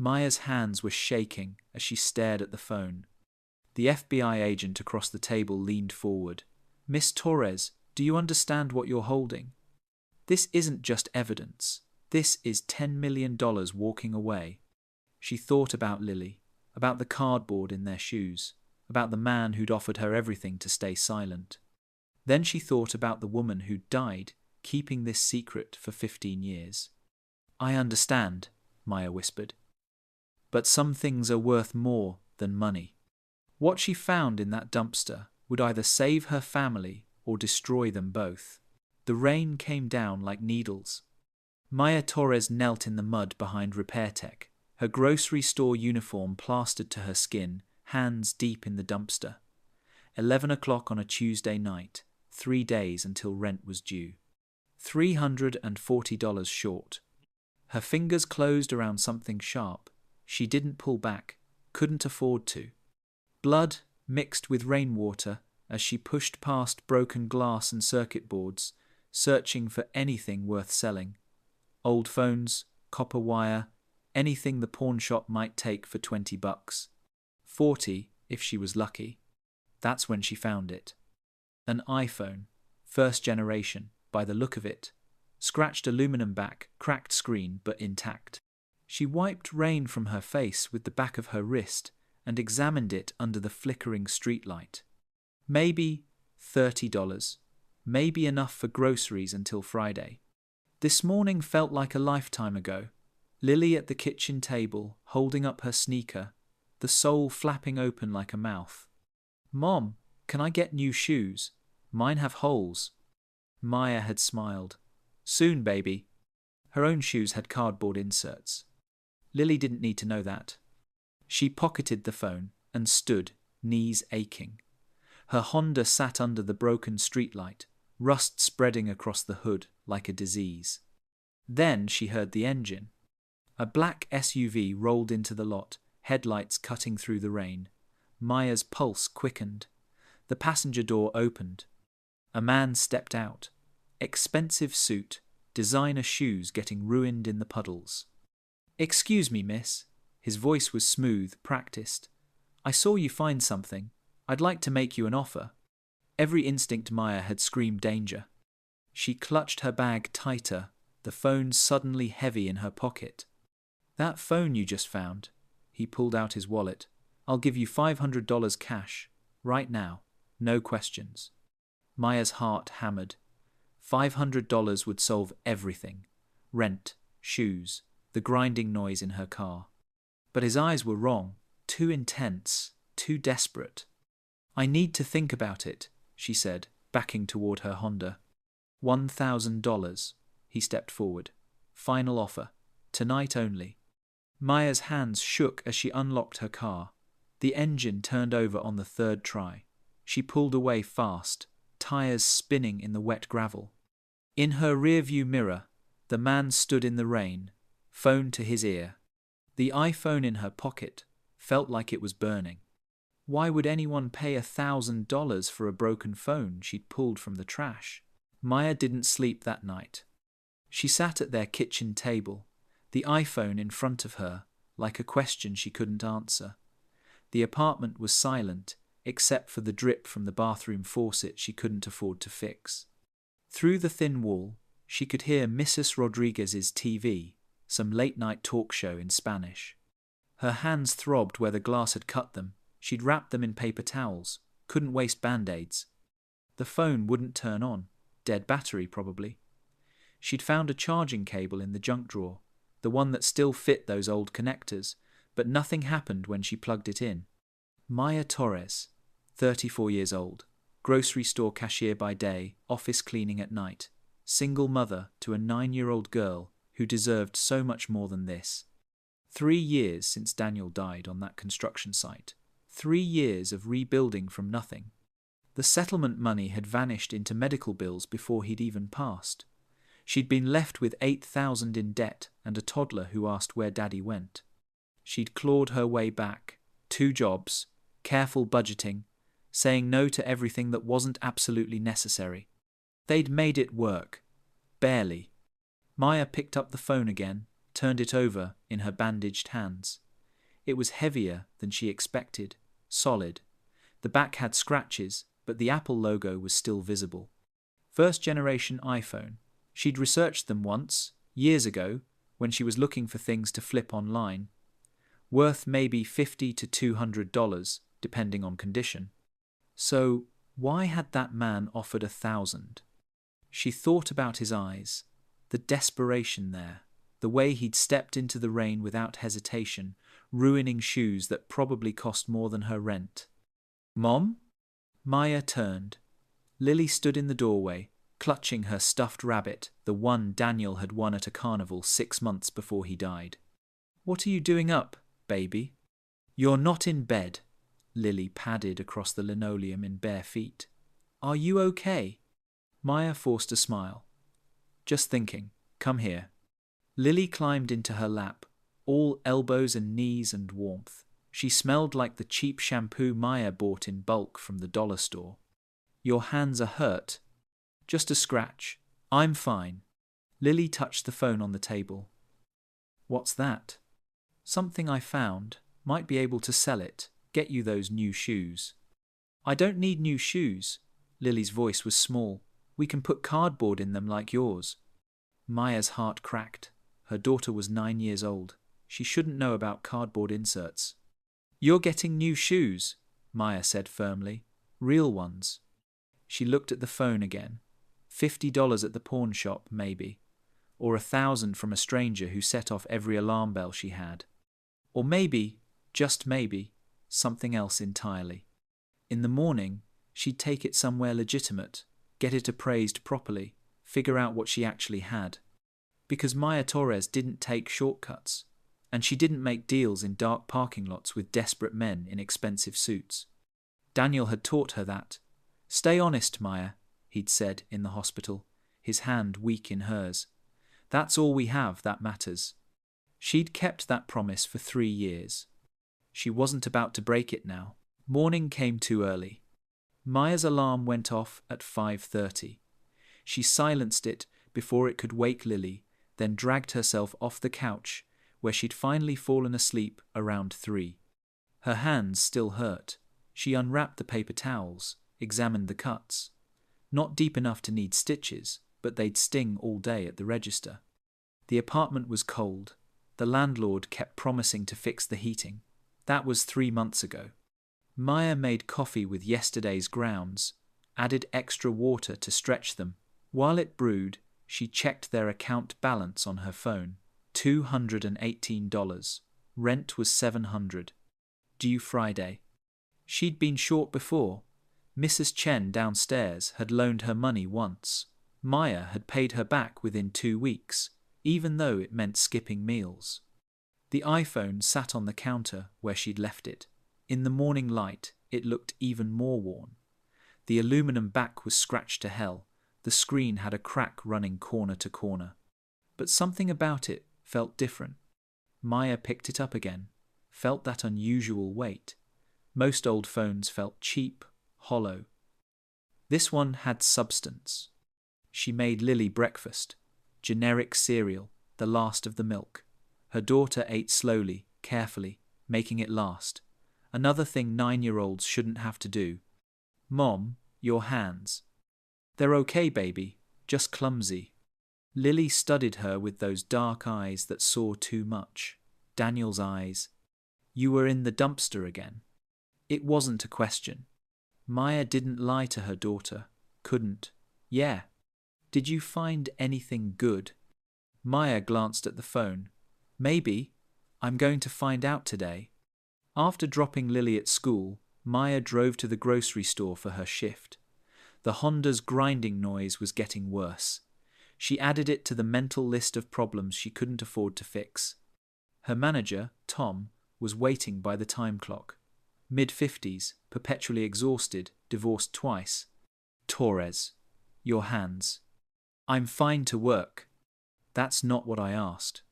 Maya's hands were shaking as she stared at the phone. The FBI agent across the table leaned forward. "Miss Torres, do you understand what you're holding? This isn't just evidence. This is $10 million walking away." She thought about Lily, about the cardboard in their shoes, about the man who'd offered her everything to stay silent. Then she thought about the woman who'd died, keeping this secret for 15 years. "I understand," Maya whispered. "But some things are worth more than money." What she found in that dumpster would either save her family or destroy them both. The rain came down like needles. Maya Torres knelt in the mud behind Repair Tech, her grocery store uniform plastered to her skin, hands deep in the dumpster. 11 o'clock on a Tuesday night, 3 days until rent was due. $340 short. Her fingers closed around something sharp. She didn't pull back, couldn't afford to. Blood mixed with rainwater as she pushed past broken glass and circuit boards, searching for anything worth selling. Old phones, copper wire, anything the pawn shop might take for $20. 40 if she was lucky. That's when she found it. An iPhone, first generation, by the look of it. Scratched aluminum back, cracked screen, but intact. She wiped rain from her face with the back of her wrist and examined it under the flickering streetlight. Maybe $30. Maybe enough for groceries until Friday. This morning felt like a lifetime ago. Lily at the kitchen table, holding up her sneaker, the sole flapping open like a mouth. "Mom, can I get new shoes? Mine have holes." Maya had smiled. "Soon, baby." Her own shoes had cardboard inserts. Lily didn't need to know that. She pocketed the phone and stood, knees aching. Her Honda sat under the broken streetlight, rust spreading across the hood like a disease. Then she heard the engine. A black SUV rolled into the lot, headlights cutting through the rain. Maya's pulse quickened. The passenger door opened. A man stepped out. Expensive suit, designer shoes getting ruined in the puddles. "Excuse me, miss." His voice was smooth, practiced. "I saw you find something. I'd like to make you an offer." Every instinct Maya had screamed danger. She clutched her bag tighter, the phone suddenly heavy in her pocket. "That phone you just found." He pulled out his wallet. "I'll give you $500 cash, right now, no questions." Maya's heart hammered. $500 would solve everything. Rent, shoes, the grinding noise in her car. But his eyes were wrong, too intense, too desperate. "I need to think about it," she said, backing toward her Honda. $1,000. He stepped forward. "Final offer. Tonight only." Maya's hands shook as she unlocked her car. The engine turned over on the third try. She pulled away fast, tires spinning in the wet gravel. In her rearview mirror, the man stood in the rain, phone to his ear. The iPhone in her pocket felt like it was burning. Why would anyone pay $1,000 for a broken phone she'd pulled from the trash? Maya didn't sleep that night. She sat at their kitchen table, the iPhone in front of her, like a question she couldn't answer. The apartment was silent, except for the drip from the bathroom faucet she couldn't afford to fix. Through the thin wall, she could hear Mrs. Rodriguez's TV, some late-night talk show in Spanish. Her hands throbbed where the glass had cut them. She'd wrapped them in paper towels, couldn't waste Band-Aids. The phone wouldn't turn on, dead battery probably. She'd found a charging cable in the junk drawer, the one that still fit those old connectors, but nothing happened when she plugged it in. Maya Torres, 34 years old, grocery store cashier by day, office cleaning at night, single mother to a 9-year-old girl who deserved so much more than this. 3 years since Daniel died on that construction site. 3 years of rebuilding from nothing. The settlement money had vanished into medical bills before he'd even passed. She'd been left with $8,000 in debt and a toddler who asked where Daddy went. She'd clawed her way back. 2 jobs, careful budgeting, saying no to everything that wasn't absolutely necessary. They'd made it work. Barely. Maya picked up the phone again, turned it over in her bandaged hands. It was heavier than she expected, solid. The back had scratches, but the Apple logo was still visible. First-generation iPhone. She'd researched them once, years ago, when she was looking for things to flip online. Worth maybe $50 to $200, depending on condition. So, why had that man offered $1,000? She thought about his eyes, the desperation there, the way he'd stepped into the rain without hesitation, ruining shoes that probably cost more than her rent. "Mom?" Maya turned. Lily stood in the doorway, clutching her stuffed rabbit, the one Daniel had won at a carnival 6 months before he died. "What are you doing up, baby?" "You're not in bed." Lily padded across the linoleum in bare feet. "Are you okay?" Maya forced a smile. "Just thinking. Come here." Lily climbed into her lap, all elbows and knees and warmth. She smelled like the cheap shampoo Maya bought in bulk from the dollar store. "Your hands are hurt." "Just a scratch. I'm fine." Lily touched the phone on the table. "What's that?" "Something I found. Might be able to sell it. Get you those new shoes." "I don't need new shoes." Lily's voice was small. "We can put cardboard in them like yours." Maya's heart cracked. Her daughter was 9 years old. She shouldn't know about cardboard inserts. "You're getting new shoes," Maya said firmly. "Real ones." She looked at the phone again. $50 at the pawn shop, maybe. Or $1,000 from a stranger who set off every alarm bell she had. Or maybe, just maybe, something else entirely. In the morning, she'd take it somewhere legitimate, get it appraised properly, figure out what she actually had. Because Maya Torres didn't take shortcuts, and she didn't make deals in dark parking lots with desperate men in expensive suits. Daniel had taught her that. "Stay honest, Maya," he'd said in the hospital, his hand weak in hers. "That's all we have that matters." She'd kept that promise for 3 years. She wasn't about to break it now. Morning came too early. Maya's alarm went off at 5:30. She silenced it before it could wake Lily, then dragged herself off the couch, where she'd finally fallen asleep around 3. Her hands still hurt. She unwrapped the paper towels, examined the cuts. Not deep enough to need stitches, but they'd sting all day at the register. The apartment was cold. The landlord kept promising to fix the heating. That was 3 months ago. Maya made coffee with yesterday's grounds, added extra water to stretch them. While it brewed, she checked their account balance on her phone. $218. Rent was $700. Due Friday. She'd been short before. Mrs. Chen downstairs had loaned her money once. Maya had paid her back within 2 weeks, even though it meant skipping meals. The iPhone sat on the counter where she'd left it. In the morning light, it looked even more worn. The aluminum back was scratched to hell. The screen had a crack running corner to corner. But something about it felt different. Maya picked it up again, felt that unusual weight. Most old phones felt cheap, hollow. This one had substance. She made Lily breakfast. Generic cereal, the last of the milk. Her daughter ate slowly, carefully, making it last. Another thing 9-year-olds shouldn't have to do. "Mom, your hands." "They're okay, baby, just clumsy." Lily studied her with those dark eyes that saw too much. Daniel's eyes. "You were in the dumpster again." It wasn't a question. Maya didn't lie to her daughter. Couldn't. "Yeah." "Did you find anything good?" Maya glanced at the phone. "Maybe. I'm going to find out today." After dropping Lily at school, Maya drove to the grocery store for her shift. The Honda's grinding noise was getting worse. She added it to the mental list of problems she couldn't afford to fix. Her manager, Tom, was waiting by the time clock. Mid-50s, perpetually exhausted, divorced twice. "Torres, your hands." "I'm fine to work." "That's not what I asked."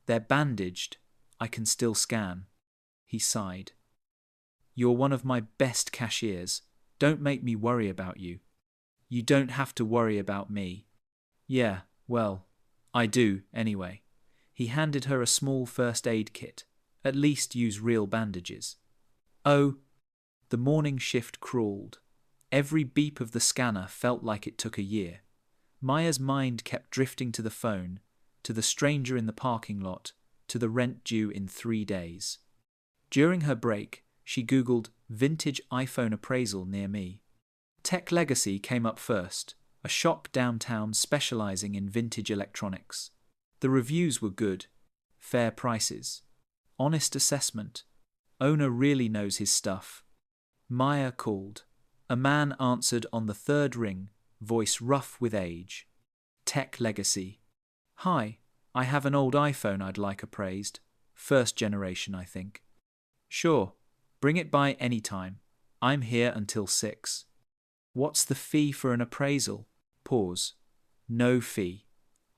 "They're bandaged. I can still scan." He sighed. "You're one of my best cashiers. Don't make me worry about you." "You don't have to worry about me." "Yeah, well, I do, anyway." He handed her a small first aid kit. At least use real bandages. Oh, the morning shift crawled. Every beep of the scanner felt like it took a year. Maya's mind kept drifting to the phone, to the stranger in the parking lot, to the rent due in 3 days. During her break, she Googled vintage iPhone appraisal near me. Tech Legacy came up first, a shop downtown specializing in vintage electronics. The reviews were good, fair prices, honest assessment. Owner really knows his stuff. Maya called. A man answered on the third ring, voice rough with age. Tech Legacy. Hi, I have an old iPhone I'd like appraised. First generation, I think. Sure, bring it by any time. I'm here until 6. What's the fee for an appraisal? Pause. No fee.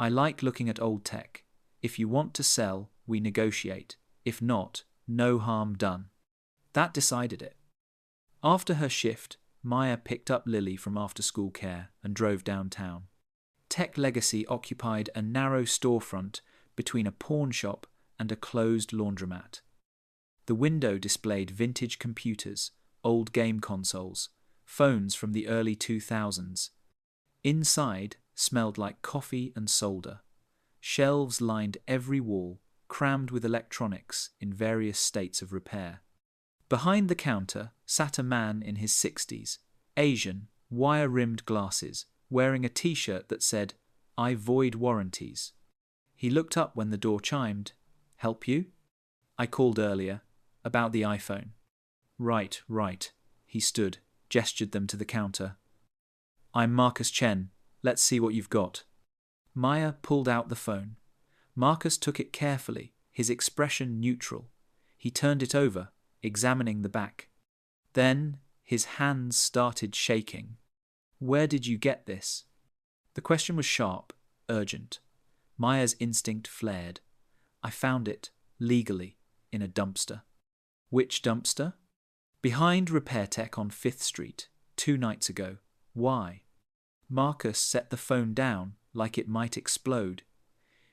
I like looking at old tech. If you want to sell, we negotiate. If not, no harm done. That decided it. After her shift, Maya picked up Lily from after-school care and drove downtown. Tech Legacy occupied a narrow storefront between a pawn shop and a closed laundromat. The window displayed vintage computers, old game consoles, phones from the early 2000s. Inside smelled like coffee and solder. Shelves lined every wall, crammed with electronics in various states of repair. Behind the counter sat a man in his 60s, Asian, wire-rimmed glasses, wearing a t-shirt that said, "I void warranties." He looked up when the door chimed. "Help you?" "I called earlier. About the iPhone." Right. He stood, gestured them to the counter. "I'm Marcus Chen. Let's see what you've got." Maya pulled out the phone. Marcus took it carefully, his expression neutral. He turned it over, examining the back. Then his hands started shaking. "Where did you get this?" The question was sharp, urgent. Maya's instinct flared. "I found it, legally, in a dumpster." "Which dumpster?" "Behind Repair Tech on 5th Street, 2 nights ago." "Why?" Marcus set the phone down like it might explode.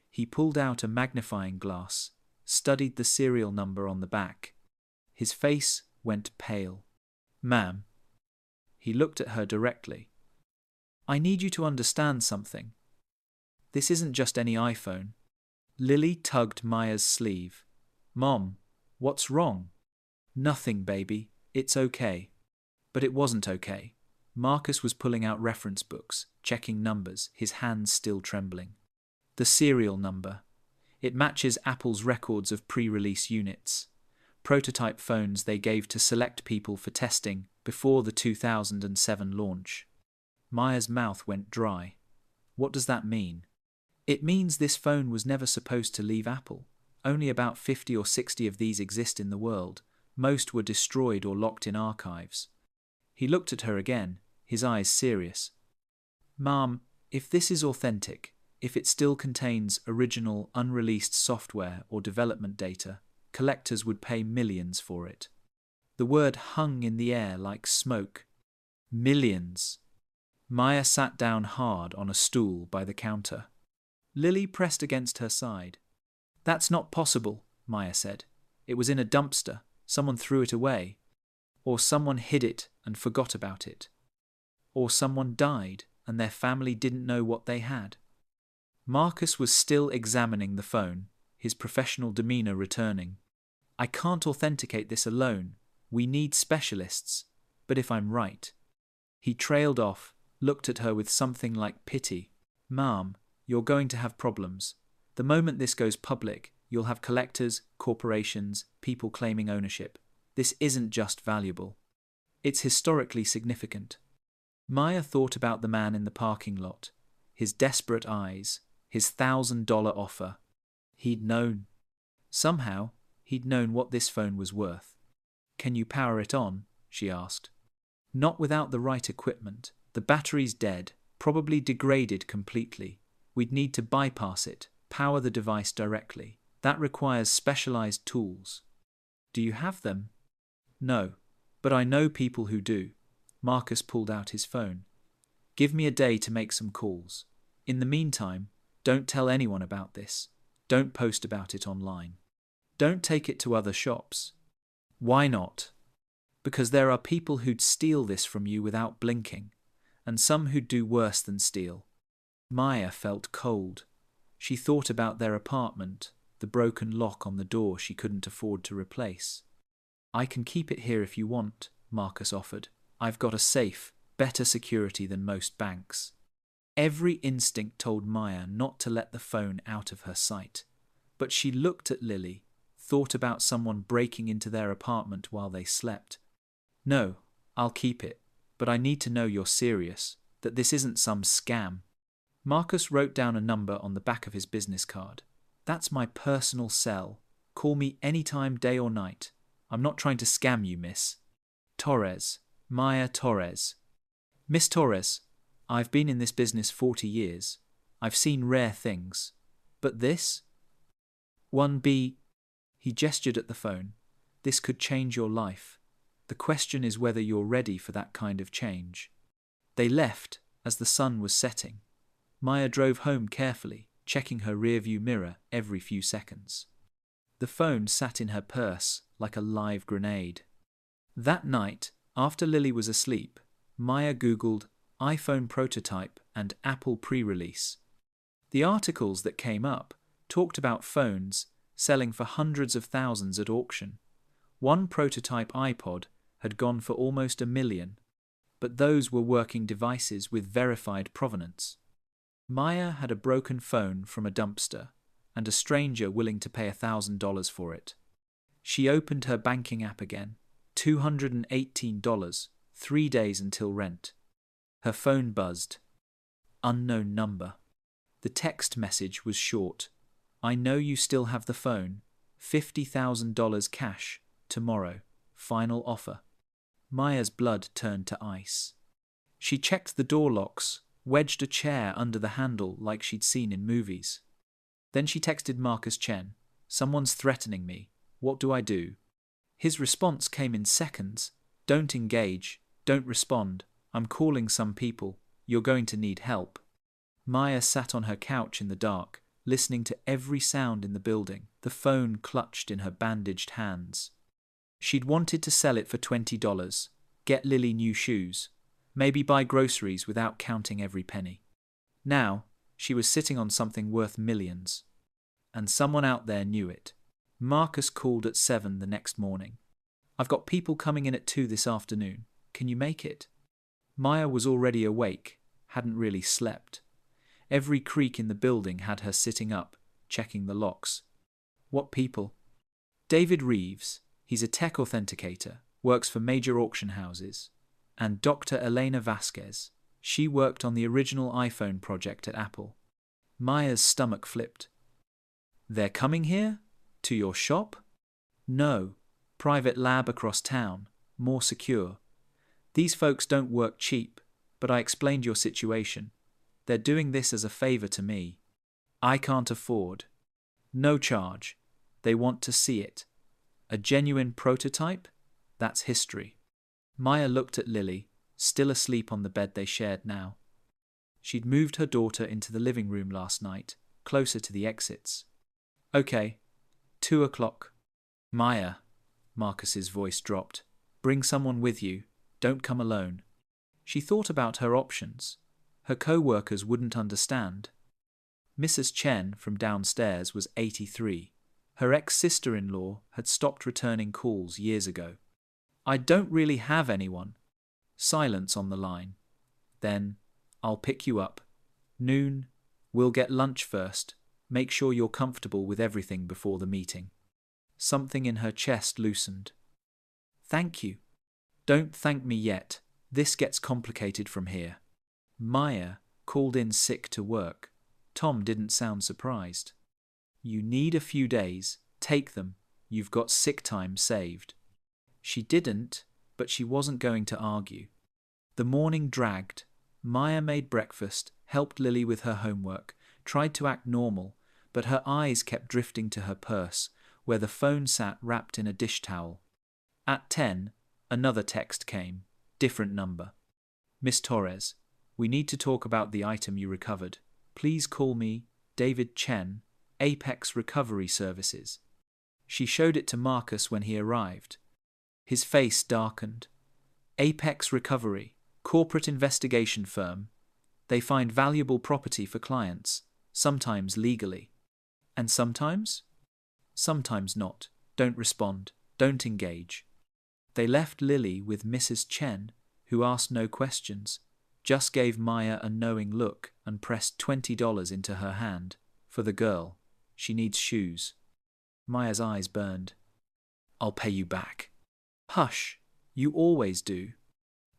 He pulled out a magnifying glass, studied the serial number on the back. His face went pale. "Ma'am." He looked at her directly. "I need you to understand something. This isn't just any iPhone." Lily tugged Maya's sleeve. "Mom, what's wrong?" "Nothing, baby. It's okay." But it wasn't okay. Marcus was pulling out reference books, checking numbers, his hands still trembling. The serial number. It matches Apple's records of pre-release units. Prototype phones they gave to select people for testing before the 2007 launch. Maya's mouth went dry. What does that mean? It means this phone was never supposed to leave Apple. Only about 50 or 60 of these exist in the world. Most were destroyed or locked in archives. He looked at her again, his eyes serious. "Mom, if this is authentic, if it still contains original, unreleased software or development data, collectors would pay millions for it." The word hung in the air like smoke. Millions. Maya sat down hard on a stool by the counter. Lily pressed against her side. "That's not possible," Maya said. "It was in a dumpster. Someone threw it away. Or someone hid it and forgot about it. Or someone died and their family didn't know what they had." Marcus was still examining the phone, his professional demeanor returning. "I can't authenticate this alone. We need specialists. But if I'm right." He trailed off, looked at her with something like pity. "Ma'am, you're going to have problems. The moment this goes public, you'll have collectors, corporations, people claiming ownership. This isn't just valuable. It's historically significant." Maya thought about the man in the parking lot, his desperate eyes, his $1,000 offer. He'd known. Somehow, he'd known what this phone was worth. "Can you power it on?" she asked. "Not without the right equipment. The battery's dead, probably degraded completely. We'd need to bypass it, power the device directly. That requires specialized tools." "Do you have them?" "No, but I know people who do." Marcus pulled out his phone. "Give me a day to make some calls. In the meantime, don't tell anyone about this. Don't post about it online. Don't take it to other shops. Why not? Because there are people who'd steal this from you without blinking, and some who'd do worse than steal. Maya felt cold. She thought about their apartment, the broken lock on the door she couldn't afford to replace. I can keep it here if you want, Marcus offered. I've got a safe, better security than most banks. Every instinct told Maya not to let the phone out of her sight. But she looked at Lily, thought about someone breaking into their apartment while they slept. No, I'll keep it, but I need to know you're serious, that this isn't some scam. Marcus wrote down a number on the back of his business card. That's my personal cell. Call me anytime, day or night. I'm not trying to scam you, miss. Torres. Maya Torres. Miss Torres, I've been in this business 40 years. I've seen rare things. But this? 1B. He gestured at the phone. This could change your life. The question is whether you're ready for that kind of change. They left as the sun was setting. Maya drove home carefully, checking her rearview mirror every few seconds. The phone sat in her purse like a live grenade. That night, after Lily was asleep, Maya Googled iPhone prototype and Apple pre-release. The articles that came up talked about phones selling for hundreds of thousands at auction. One prototype iPod had gone for almost $1 million, but those were working devices with verified provenance. Maya had a broken phone from a dumpster and a stranger willing to pay $1,000 for it. She opened her banking app again. $218, 3 days until rent. Her phone buzzed. Unknown number. The text message was short. I know you still have the phone. $50,000 cash. Tomorrow. Final offer. Maya's blood turned to ice. She checked the door locks, wedged a chair under the handle like she'd seen in movies. Then she texted Marcus Chen. Someone's threatening me. What do I do? His response came in seconds. Don't engage. Don't respond. I'm calling some people. You're going to need help. Maya sat on her couch in the dark, listening to every sound in the building, the phone clutched in her bandaged hands. She'd wanted to sell it for $20, get Lily new shoes, maybe buy groceries without counting every penny. Now, she was sitting on something worth millions. And someone out there knew it. Marcus called at 7 the next morning. I've got people coming in at 2 this afternoon. Can you make it? Maya was already awake, hadn't really slept. Every creak in the building had her sitting up, checking the locks. What people? David Reeves, he's a tech authenticator, works for major auction houses. And Dr. Elena Vasquez, she worked on the original iPhone project at Apple. Maya's stomach flipped. They're coming here? To your shop? No. Private lab across town. More secure. These folks don't work cheap, but I explained your situation. They're doing this as a favor to me. I can't afford. No charge. They want to see it. A genuine prototype? That's history. Maya looked at Lily, still asleep on the bed they shared now. She'd moved her daughter into the living room last night, closer to the exits. Okay, 2 o'clock. Maya, Marcus's voice dropped. Bring someone with you. Don't come alone. She thought about her options. Her co-workers wouldn't understand. Mrs. Chen from downstairs was 83. Her ex-sister-in-law had stopped returning calls years ago. I don't really have anyone. Silence on the line. Then, I'll pick you up. Noon. We'll get lunch first. Make sure you're comfortable with everything before the meeting. Something in her chest loosened. Thank you. Don't thank me yet. This gets complicated from here. Maya called in sick to work. Tom didn't sound surprised. You need a few days. Take them. You've got sick time saved. She didn't, but she wasn't going to argue. The morning dragged. Maya made breakfast, helped Lily with her homework, tried to act normal, but her eyes kept drifting to her purse, where the phone sat wrapped in a dish towel. At 10, another text came. Different number. Miss Torres, we need to talk about the item you recovered. Please call me David Chen. Apex Recovery Services. She showed it to Marcus when he arrived. His face darkened. Apex Recovery, corporate investigation firm. They find valuable property for clients, sometimes legally. And sometimes? Sometimes not. Don't respond. Don't engage. They left Lily with Mrs. Chen, who asked no questions, just gave Maya a knowing look and pressed $20 into her hand. For the girl. She needs shoes. Maya's eyes burned. I'll pay you back. Hush. You always do.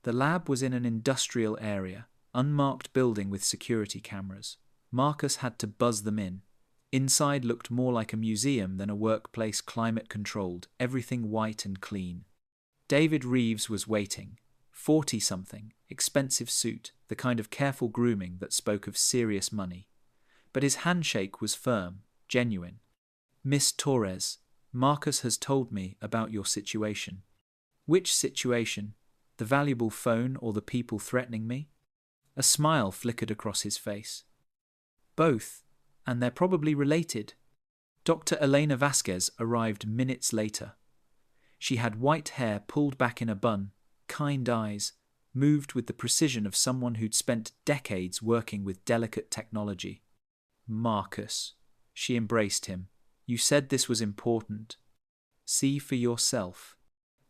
The lab was in an industrial area, unmarked building with security cameras. Marcus had to buzz them in. Inside looked more like a museum than a workplace, climate-controlled, everything white and clean. David Reeves was waiting. 40-something, expensive suit, the kind of careful grooming that spoke of serious money. But his handshake was firm, genuine. Miss Torres, Marcus has told me about your situation. Which situation? The valuable phone or the people threatening me? A smile flickered across his face. Both, and they're probably related. Dr. Elena Vasquez arrived minutes later. She had white hair pulled back in a bun, kind eyes, moved with the precision of someone who'd spent decades working with delicate technology. Marcus. She embraced him. You said this was important. See for yourself.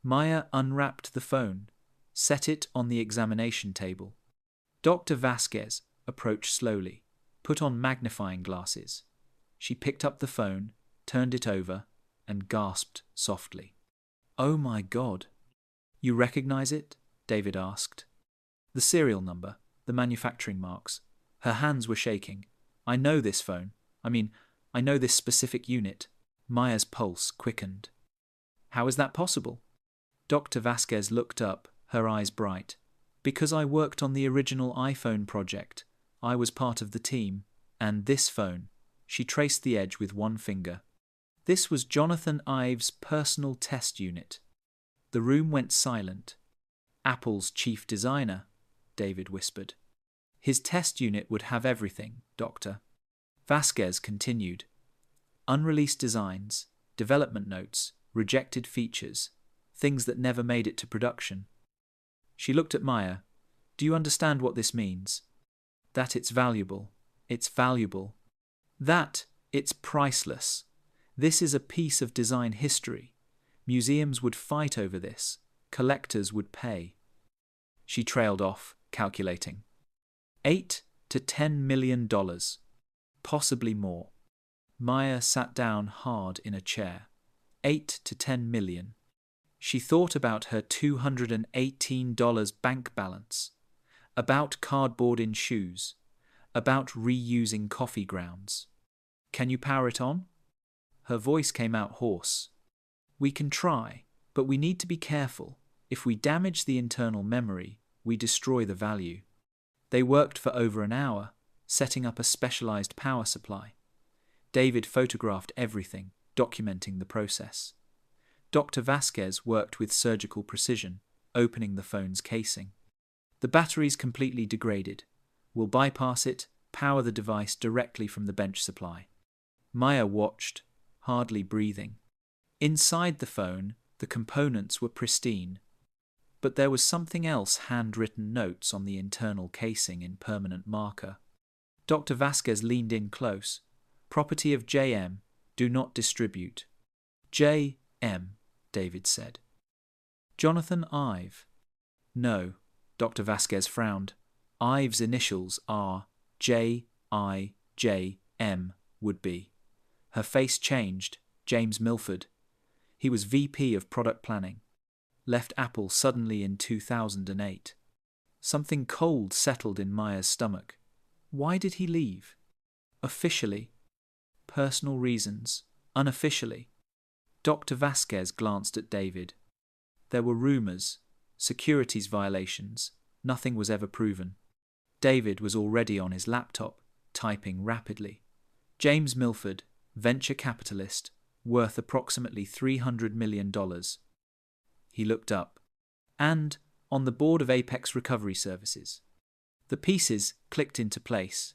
Maya unwrapped the phone, set it on the examination table. Dr. Vasquez approached slowly, put on magnifying glasses. She picked up the phone, turned it over, and gasped softly. Oh my God. You recognize it? David asked. The serial number, the manufacturing marks. Her hands were shaking. I know this phone. I know this specific unit. Maya's pulse quickened. How is that possible? Dr. Vasquez looked up, her eyes bright. Because I worked on the original iPhone project. I was part of the team. And this phone. She traced the edge with one finger. This was Jonathan Ives' personal test unit. The room went silent. Apple's chief designer, David whispered. His test unit would have everything, Doctor. Vasquez continued. Unreleased designs, development notes, rejected features, things that never made it to production. She looked at Maya. Do you understand what this means? That it's valuable. It's valuable. That it's priceless. This is a piece of design history. Museums would fight over this. Collectors would pay. She trailed off, calculating. $8 to $10 million. Possibly more. Maya sat down hard in a chair. 8 to 10 million. She thought about her $218 bank balance, about cardboard in shoes, about reusing coffee grounds. Can you power it on? Her voice came out hoarse. We can try, but we need to be careful. If we damage the internal memory, we destroy the value. They worked for over an hour, setting up a specialized power supply. David photographed everything, documenting the process. Dr. Vasquez worked with surgical precision, opening the phone's casing. The battery's completely degraded. We'll bypass it, power the device directly from the bench supply. Maya watched, hardly breathing. Inside the phone, the components were pristine. But there was something else, handwritten notes on the internal casing in permanent marker. Dr. Vasquez leaned in close. Property of JM, do not distribute. JM, David said. Jonathan Ive. No, Dr. Vasquez frowned. Ive's initials are J-I-J-M would be. Her face changed. James Milford. He was VP of Product Planning. Left Apple suddenly in 2008. Something cold settled in Maya's stomach. Why did he leave? Officially. Personal reasons. Unofficially. Dr. Vasquez glanced at David. There were rumors, securities violations. Nothing was ever proven. David was already on his laptop, typing rapidly. James Milford, venture capitalist, worth approximately $300 million. He looked up. And on the board of Apex Recovery Services. The pieces clicked into place.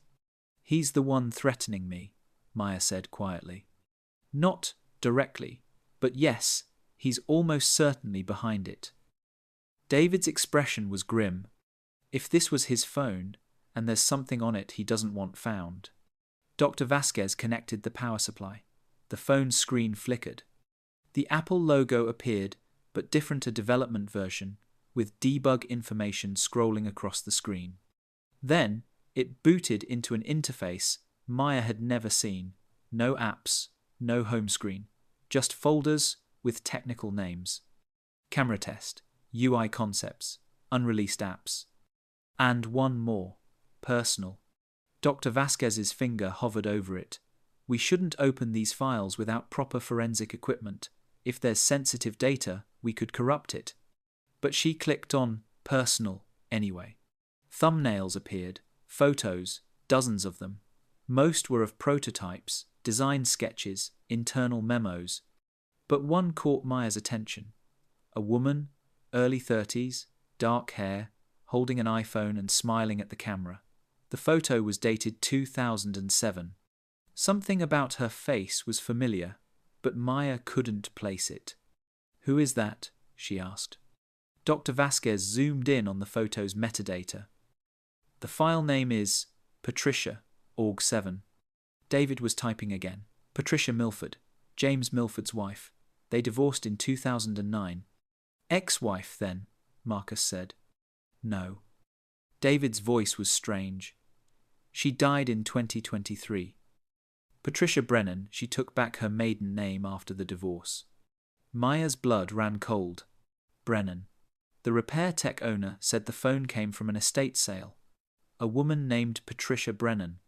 He's the one threatening me. Maya said quietly. Not directly, but yes, he's almost certainly behind it. David's expression was grim. If this was his phone, and there's something on it he doesn't want found. Dr. Vasquez connected the power supply. The phone's screen flickered. The Apple logo appeared, but different a development version, with debug information scrolling across the screen. Then, it booted into an interface Maya had never seen. No apps, no home screen, just folders with technical names. Camera test, UI concepts, unreleased apps. And one more, personal. Dr. Vasquez's finger hovered over it. We shouldn't open these files without proper forensic equipment. If there's sensitive data, we could corrupt it. But she clicked on personal anyway. Thumbnails appeared, photos, dozens of them. Most were of prototypes, design sketches, internal memos. But one caught Maya's attention. A woman, early 30s, dark hair, holding an iPhone and smiling at the camera. The photo was dated 2007. Something about her face was familiar, but Maya couldn't place it. Who is that? She asked. Dr. Vasquez zoomed in on the photo's metadata. The file name is Patricia, Org 7. David was typing again. Patricia Milford, James Milford's wife. They divorced in 2009. Ex-wife, then, Marcus said. No. David's voice was strange. She died in 2023. Patricia Brennan, she took back her maiden name after the divorce. Maya's blood ran cold. Brennan. The repair tech owner said the phone came from an estate sale. A woman named Patricia Brennan.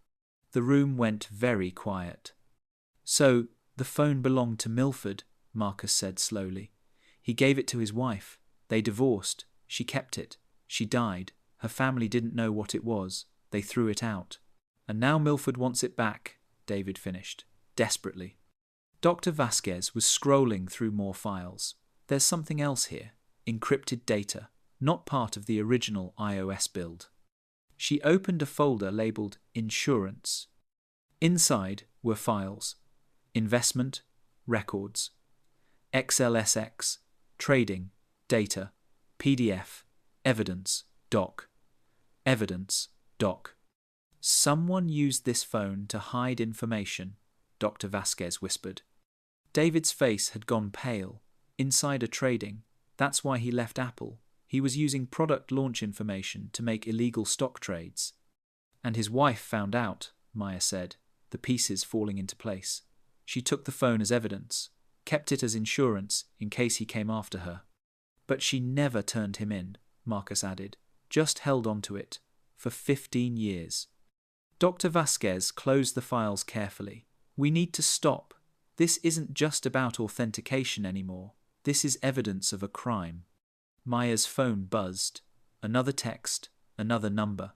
The room went very quiet. So, the phone belonged to Milford, Marcus said slowly. He gave it to his wife. They divorced. She kept it. She died. Her family didn't know what it was. They threw it out. And now Milford wants it back, David finished, desperately. Dr. Vasquez was scrolling through more files. There's something else here. Encrypted data, not part of the original iOS build. She opened a folder labeled Insurance. Inside were files. Investment, records. XLSX, trading, data, PDF, evidence, doc. Evidence, doc. Someone used this phone to hide information, Dr. Vasquez whispered. David's face had gone pale. Insider trading. That's why he left Apple. He was using product launch information to make illegal stock trades. And his wife found out, Maya said, the pieces falling into place. She took the phone as evidence, kept it as insurance in case he came after her. But she never turned him in, Marcus added, just held on to it, for 15 years. Dr. Vasquez closed the files carefully. We need to stop. This isn't just about authentication anymore. This is evidence of a crime. Maya's phone buzzed. Another text, another number.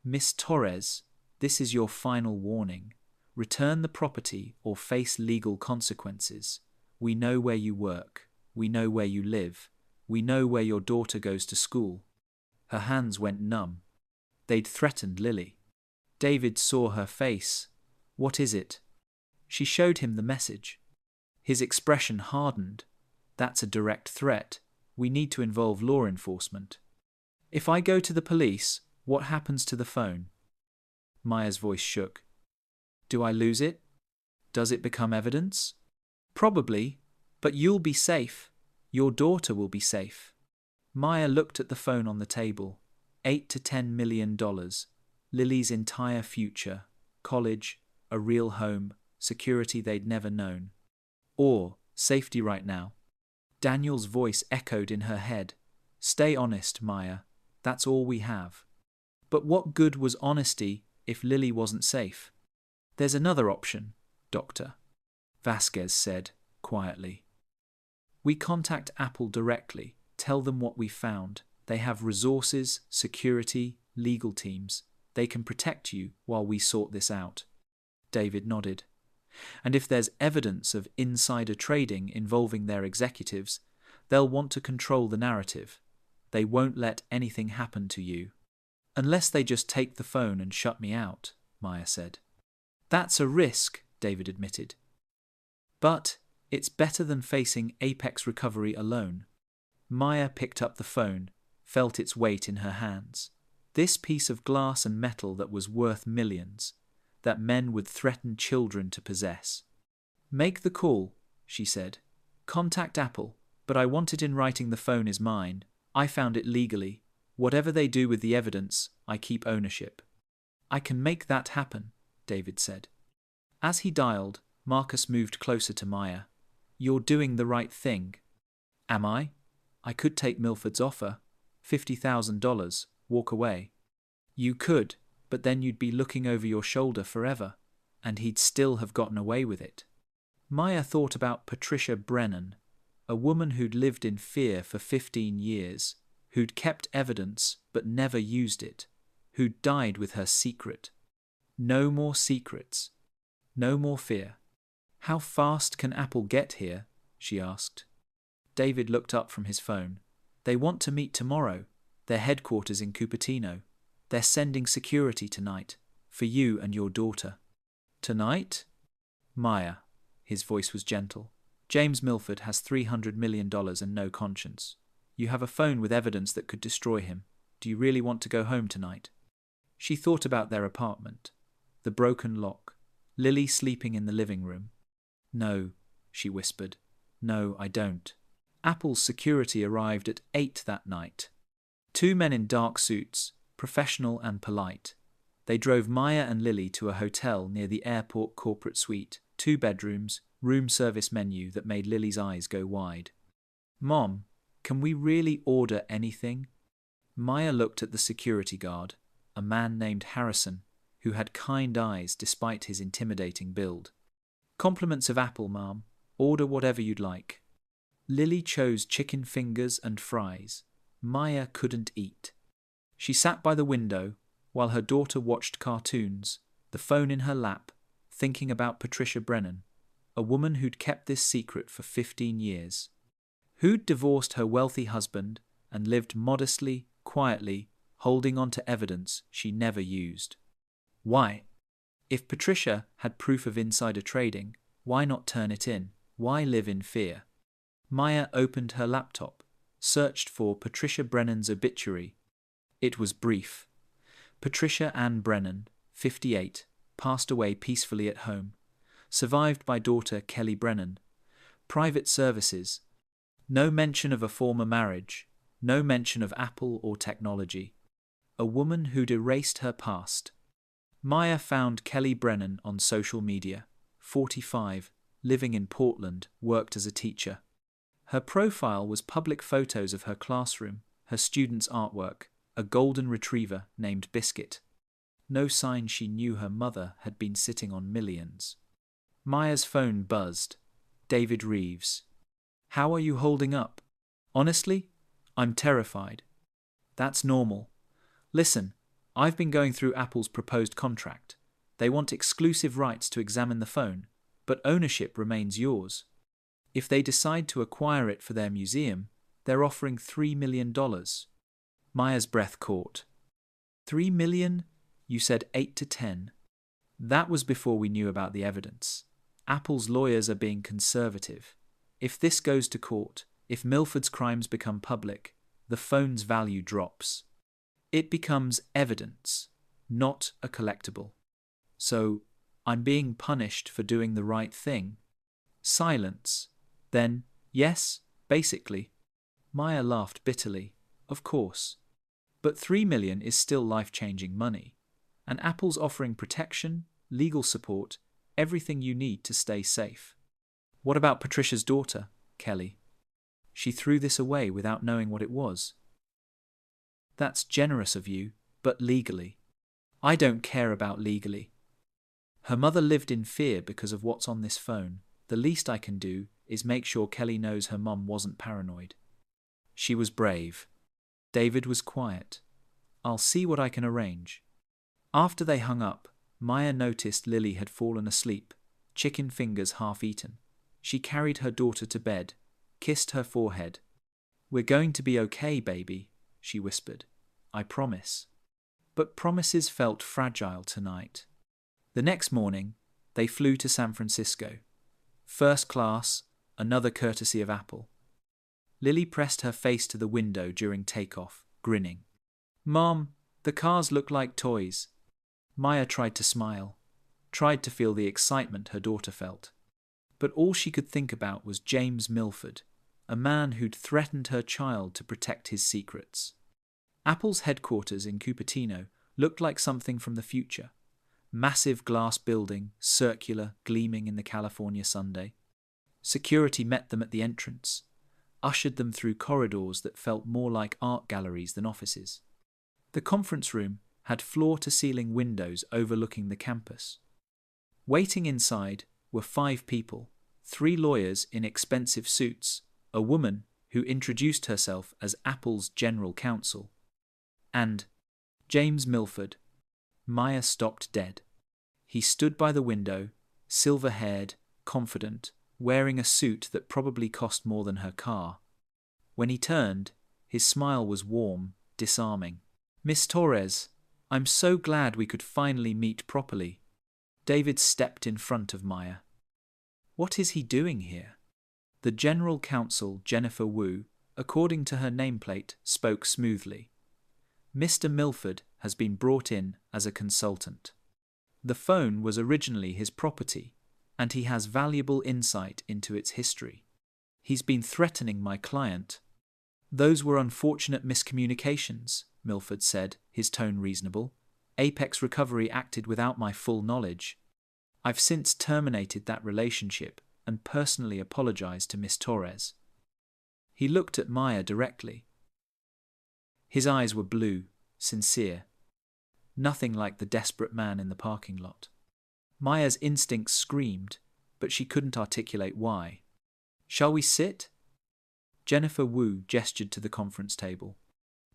Miss Torres, this is your final warning. Return the property or face legal consequences. We know where you work. We know where you live. We know where your daughter goes to school. Her hands went numb. They'd threatened Lily. David saw her face. What is it? She showed him the message. His expression hardened. That's a direct threat. We need to involve law enforcement. If I go to the police, what happens to the phone? Maya's voice shook. Do I lose it? Does it become evidence? Probably, but you'll be safe. Your daughter will be safe. Maya looked at the phone on the table. $8 to $10 million. Lily's entire future. College, a real home, security they'd never known. Or safety right now. Daniel's voice echoed in her head. Stay honest, Maya. That's all we have. But what good was honesty if Lily wasn't safe? There's another option, Doctor, Vasquez said quietly. We contact Apple directly, tell them what we found. They have resources, security, legal teams. They can protect you while we sort this out. David nodded. And if there's evidence of insider trading involving their executives, they'll want to control the narrative. They won't let anything happen to you. Unless they just take the phone and shut me out, Maya said. That's a risk, David admitted. But it's better than facing Apex recovery alone. Maya picked up the phone, felt its weight in her hands. This piece of glass and metal that was worth millions, that men would threaten children to possess. Make the call, she said. Contact Apple, but I want it in writing. The phone is mine. I found it legally. Whatever they do with the evidence, I keep ownership. I can make that happen, David said. As he dialed, Marcus moved closer to Maya. You're doing the right thing. Am I? I could take Milford's offer. $50,000, walk away. You could, but then you'd be looking over your shoulder forever, and he'd still have gotten away with it. Maya thought about Patricia Brennan, a woman who'd lived in fear for 15 years, who'd kept evidence but never used it, who'd died with her secret. No more secrets. No more fear. How fast can Apple get here? She asked. David looked up from his phone. They want to meet tomorrow. Their headquarters in Cupertino. They're sending security tonight, for you and your daughter. Tonight? Maya. His voice was gentle. James Milford has $300 million and no conscience. You have a phone with evidence that could destroy him. Do you really want to go home tonight? She thought about their apartment. The broken lock. Lily sleeping in the living room. No, she whispered. No, I don't. Apple's security arrived at 8 that night. 2 men in dark suits, professional and polite. They drove Maya and Lily to a hotel near the airport corporate suite, 2 bedrooms, room service menu that made Lily's eyes go wide. Mom, can we really order anything? Maya looked at the security guard, a man named Harrison, who had kind eyes despite his intimidating build. Compliments of Apple, Mom. Order whatever you'd like. Lily chose chicken fingers and fries. Maya couldn't eat. She sat by the window while her daughter watched cartoons, the phone in her lap, thinking about Patricia Brennan, a woman who'd kept this secret for 15 years. Who'd divorced her wealthy husband and lived modestly, quietly, holding on to evidence she never used. Why? If Patricia had proof of insider trading, why not turn it in? Why live in fear? Maya opened her laptop, searched for Patricia Brennan's obituary. It was brief. Patricia Ann Brennan, 58, passed away peacefully at home, survived by daughter Kelly Brennan. Private services. No mention of a former marriage, no mention of Apple or technology. A woman who'd erased her past. Maya found Kelly Brennan on social media, 45, living in Portland, worked as a teacher. Her profile was public photos of her classroom, her students' artwork, a golden retriever named Biscuit. No sign she knew her mother had been sitting on millions. Maya's phone buzzed. David Reeves. How are you holding up? Honestly, I'm terrified. That's normal. Listen, I've been going through Apple's proposed contract. They want exclusive rights to examine the phone, but ownership remains yours. If they decide to acquire it for their museum, they're offering $3 million. Maya's breath caught. $3 million? You said 8 to 10. That was before we knew about the evidence. Apple's lawyers are being conservative. If this goes to court, if Milford's crimes become public, the phone's value drops. It becomes evidence, not a collectible. So, I'm being punished for doing the right thing. Silence. Then, yes, basically. Maya laughed bitterly. Of course. But $3 million is still life-changing money. And Apple's offering protection, legal support, everything you need to stay safe. What about Patricia's daughter, Kelly? She threw this away without knowing what it was. That's generous of you, but legally. I don't care about legally. Her mother lived in fear because of what's on this phone. The least I can do is make sure Kelly knows her mom wasn't paranoid. She was brave. David was quiet. I'll see what I can arrange. After they hung up, Maya noticed Lily had fallen asleep, chicken fingers half eaten. She carried her daughter to bed, kissed her forehead. We're going to be okay, baby, she whispered. I promise. But promises felt fragile tonight. The next morning, They flew to San Francisco. First class, another courtesy of Apple. Lily pressed her face to the window during takeoff, grinning. "Mom, the cars look like toys." Maya tried to smile, tried to feel the excitement her daughter felt. But all she could think about was James Milford, a man who'd threatened her child to protect his secrets. Apple's headquarters in Cupertino looked like something from the future. Massive glass building, circular, gleaming in the California Sunday. Security met them at the entrance, ushered them through corridors that felt more like art galleries than offices. The conference room had floor-to-ceiling windows overlooking the campus. Waiting inside were 5 people, 3 lawyers in expensive suits, a woman who introduced herself as Apple's general counsel, and James Milford. Maya stopped dead. He stood by the window, silver-haired, confident, wearing a suit that probably cost more than her car. When he turned, his smile was warm, disarming. "Miss Torres, I'm so glad we could finally meet properly." David stepped in front of Maya. "What is he doing here?" The general counsel, Jennifer Wu, according to her nameplate, spoke smoothly. "Mr. Milford has been brought in as a consultant. The phone was originally his property, and he has valuable insight into its history. He's been threatening my client." "Those were unfortunate miscommunications," Milford said, his tone reasonable. "Apex Recovery acted without my full knowledge. I've since terminated that relationship and personally apologized to Miss Torres." He looked at Maya directly. His eyes were blue, sincere. Nothing like the desperate man in the parking lot. Maya's instincts screamed, but she couldn't articulate why. "Shall we sit?" Jennifer Wu gestured to the conference table.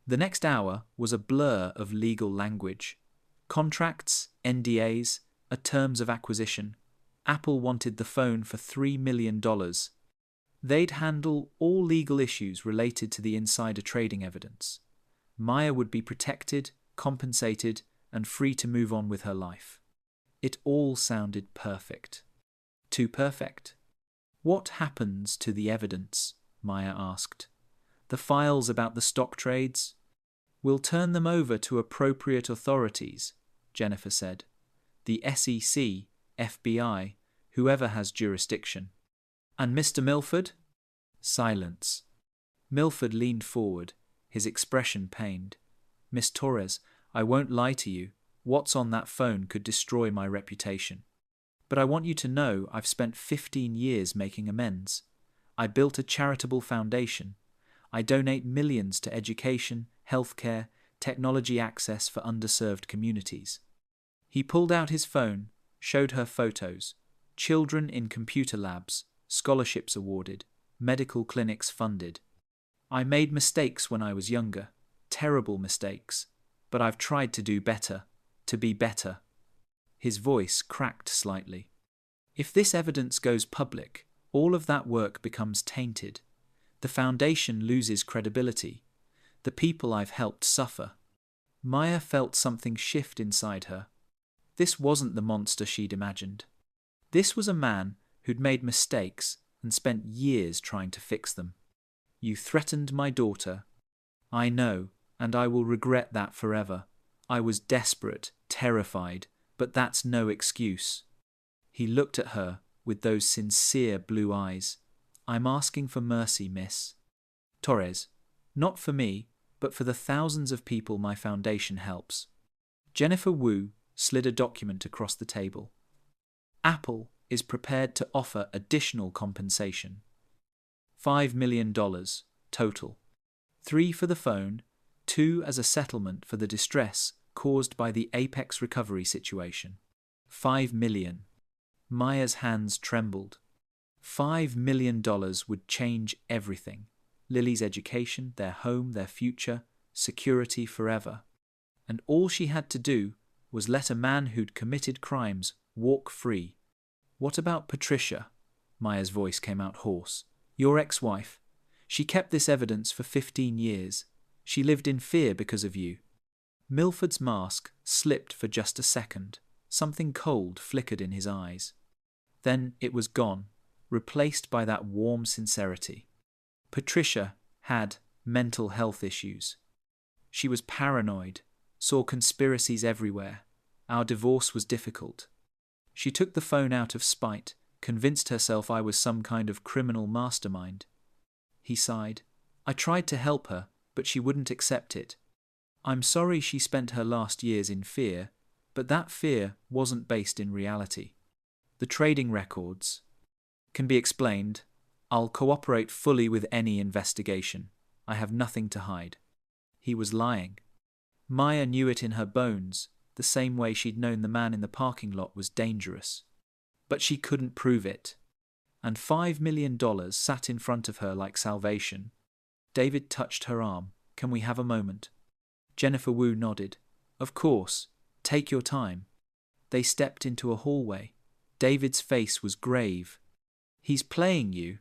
The next hour was a blur of legal language. Contracts, NDAs, terms of acquisition. Apple wanted the phone for $3 million. They'd handle all legal issues related to the insider trading evidence. Maya would be protected, compensated, and free to move on with her life. It all sounded perfect. Too perfect. "What happens to the evidence?" Maya asked. "The files about the stock trades?" "We'll turn them over to appropriate authorities," Jennifer said. "The SEC, FBI, whoever has jurisdiction." "And Mr. Milford?" Silence. Milford leaned forward, his expression pained. "Miss Torres, I won't lie to you. What's on that phone could destroy my reputation. But I want you to know I've spent 15 years making amends. I built a charitable foundation. I donate millions to education, healthcare, technology access for underserved communities." He pulled out his phone, showed her photos. Children in computer labs, scholarships awarded, medical clinics funded. "I made mistakes when I was younger, terrible mistakes, but I've tried to do better, to be better." His voice cracked slightly. "If this evidence goes public, all of that work becomes tainted. The foundation loses credibility. The people I've helped suffer." Maya felt something shift inside her. This wasn't the monster she'd imagined. This was a man who'd made mistakes and spent years trying to fix them. "You threatened my daughter." "I know, and I will regret that forever. I was desperate, terrified, but that's no excuse." He looked at her with those sincere blue eyes. "I'm asking for mercy, Miss Torres. Not for me, but for the thousands of people my foundation helps." Jennifer Wu slid a document across the table. "Apple is prepared to offer additional compensation. $5 million total. 3 for the phone, 2 as a settlement for the distress caused by the Apex Recovery situation. $5 million. Maya's hands trembled. $5 million would change everything. Lily's education, their home, their future, security forever. And all she had to do was let a man who'd committed crimes walk free. "What about Patricia?" Maya's voice came out hoarse. "Your ex-wife. She kept this evidence for 15 years. She lived in fear because of you." Milford's mask slipped for just a second, Something cold flickered in his eyes. Then it was gone, replaced by that warm sincerity. Patricia had mental health issues. She was paranoid, saw conspiracies everywhere. Our divorce was difficult. She took the phone out of spite, convinced herself I was some kind of criminal mastermind. He sighed. I tried to help her, but she wouldn't accept it. I'm sorry she spent her last years in fear, but that fear wasn't based in reality. The trading records can be explained. I'll cooperate fully with any investigation. I have nothing to hide. He was lying. Maya knew it in her bones, the same way she'd known the man in the parking lot was dangerous. But she couldn't prove it. And $5 million sat in front of her like salvation. David touched her arm. Can we have a moment? Jennifer Wu nodded. Of course. Take your time. They stepped into a hallway. David's face was grave. He's playing you.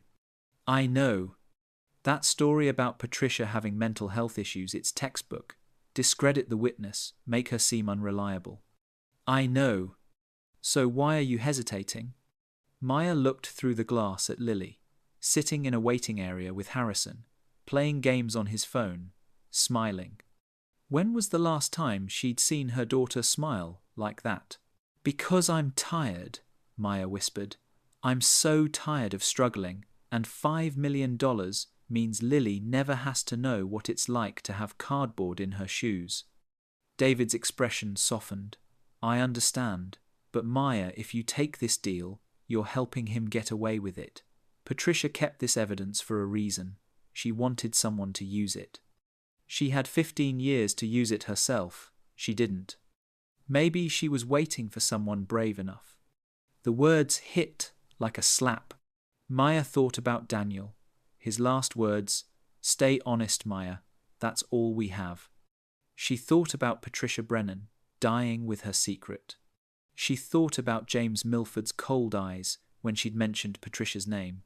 I know. That story about Patricia having mental health issues, it's textbook. Discredit the witness, make her seem unreliable. I know. So why are you hesitating? Maya looked through the glass at Lily, sitting in a waiting area with Harrison, playing games on his phone, smiling. When was the last time she'd seen her daughter smile like that? Because I'm tired, Maya whispered. I'm so tired of struggling, and $5 million means Lily never has to know what it's like to have cardboard in her shoes. David's expression softened. I understand, but Maya, if you take this deal, you're helping him get away with it. Patricia kept this evidence for a reason. She wanted someone to use it. She had 15 years to use it herself. She didn't. Maybe she was waiting for someone brave enough. The words hit like a slap. Maya thought about Daniel. His last words, stay honest, Maya, that's all we have. She thought about Patricia Brennan, dying with her secret. She thought about James Milford's cold eyes when she'd mentioned Patricia's name.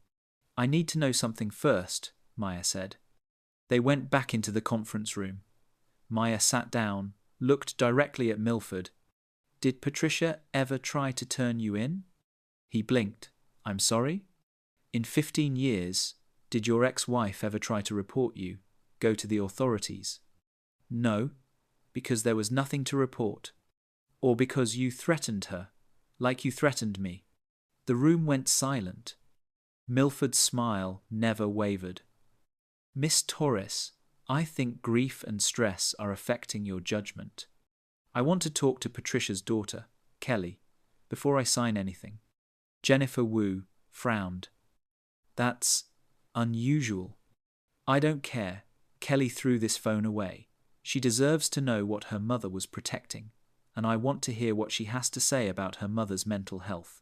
I need to know something first, Maya said. They went back into the conference room. Maya sat down, looked directly at Milford. Did Patricia ever try to turn you in? He blinked. I'm sorry? In 15 years, did your ex-wife ever try to report you, go to the authorities? No, because there was nothing to report. Or because you threatened her, like you threatened me. The room went silent. Milford's smile never wavered. Miss Torres, I think grief and stress are affecting your judgment. I want to talk to Patricia's daughter, Kelly, before I sign anything. Jennifer Wu frowned. That's unusual. I don't care. Kelly threw this phone away. She deserves to know what her mother was protecting, and I want to hear what she has to say about her mother's mental health.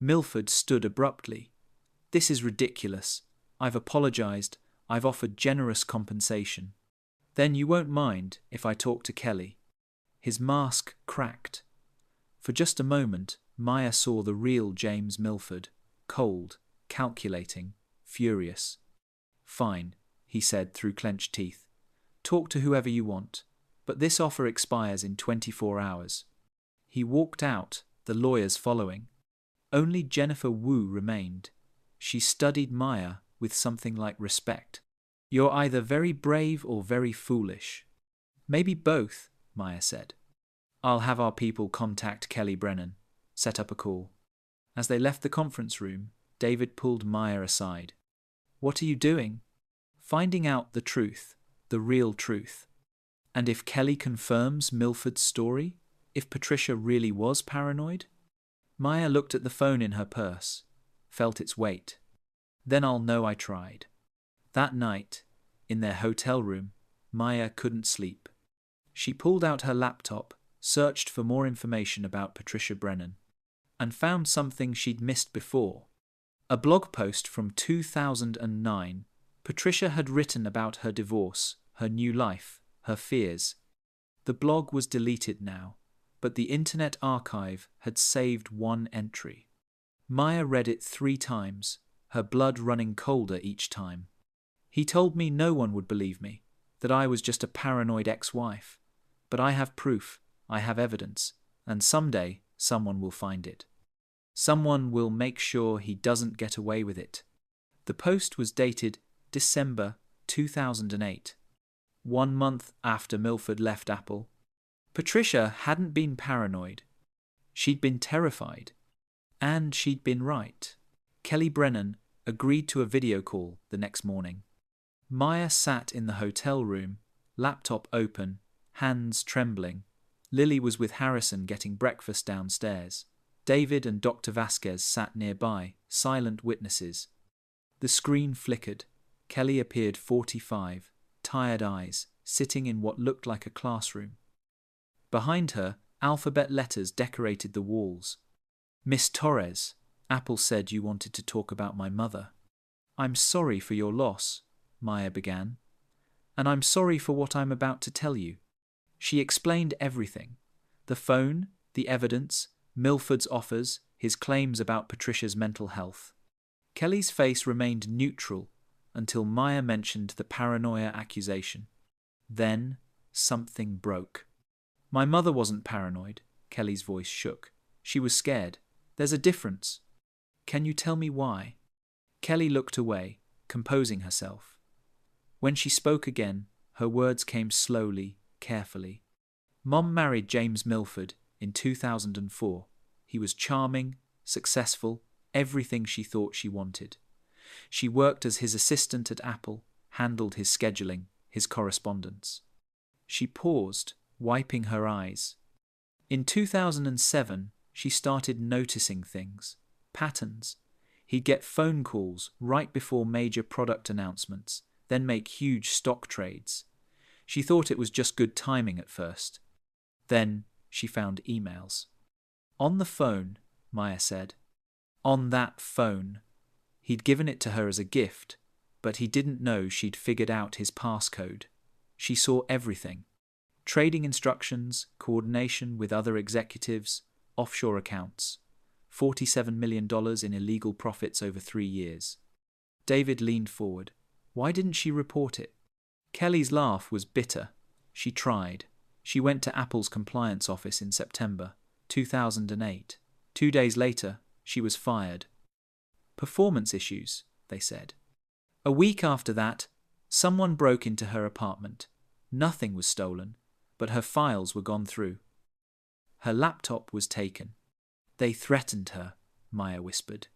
Milford stood abruptly. This is ridiculous. I've apologized. I've offered generous compensation. Then you won't mind if I talk to Kelly. His mask cracked. For just a moment, Maya saw the real James Milford, cold, calculating, furious. Fine, he said through clenched teeth. Talk to whoever you want, but this offer expires in 24 hours. He walked out, the lawyers following. Only Jennifer Wu remained. She studied Maya with something like respect. You're either very brave or very foolish. Maybe both, Maya said. I'll have our people contact Kelly Brennan, set up a call. As they left the conference room, David pulled Maya aside. What are you doing? Finding out the truth, the real truth. And if Kelly confirms Milford's story, if Patricia really was paranoid? Maya looked at the phone in her purse, felt its weight. Then I'll know I tried. That night, in their hotel room, Maya couldn't sleep. She pulled out her laptop, searched for more information about Patricia Brennan, and found something she'd missed before. A blog post from 2009. Patricia had written about her divorce, her new life, her fears. The blog was deleted now, but the Internet Archive had saved one entry. Maya read it 3 times, her blood running colder each time. He told me no one would believe me, that I was just a paranoid ex-wife. But I have proof, I have evidence, and someday someone will find it. Someone will make sure he doesn't get away with it. The post was dated December 2008, 1 month after Milford left Apple. Patricia hadn't been paranoid. She'd been terrified. And she'd been right. Kelly Brennan agreed to a video call the next morning. Maya sat in the hotel room, laptop open, hands trembling. Lily was with Harrison getting breakfast downstairs. David and Dr. Vasquez sat nearby, silent witnesses. The screen flickered. Kelly appeared 45, tired eyes, sitting in what looked like a classroom. Behind her, alphabet letters decorated the walls. Miss Torres, Apple said you wanted to talk about my mother. I'm sorry for your loss, Maya began. And I'm sorry for what I'm about to tell you. She explained everything. The phone, the evidence, Milford's offers, his claims about Patricia's mental health. Kelly's face remained neutral until Maya mentioned the paranoia accusation. Then, something broke. My mother wasn't paranoid, Kelly's voice shook. She was scared. There's a difference. Can you tell me why? Kelly looked away, composing herself. When she spoke again, her words came slowly, carefully. Mom married James Milford in 2004. He was charming, successful, everything she thought she wanted. She worked as his assistant at Apple, handled his scheduling, his correspondence. She paused, wiping her eyes. In 2007, she started noticing things, patterns. He'd get phone calls right before major product announcements, then make huge stock trades. She thought it was just good timing at first. Then she found emails. On the phone, Maya said. On that phone. He'd given it to her as a gift, but he didn't know she'd figured out his passcode. She saw everything. Trading instructions, coordination with other executives, offshore accounts. $47 million in illegal profits over 3 years. David leaned forward. Why didn't she report it? Kelly's laugh was bitter. She tried. She went to Apple's compliance office in September 2008. 2 days later, she was fired. Performance issues, they said. A week after that, someone broke into her apartment. Nothing was stolen, but her files were gone through. Her laptop was taken. They threatened her, Maya whispered.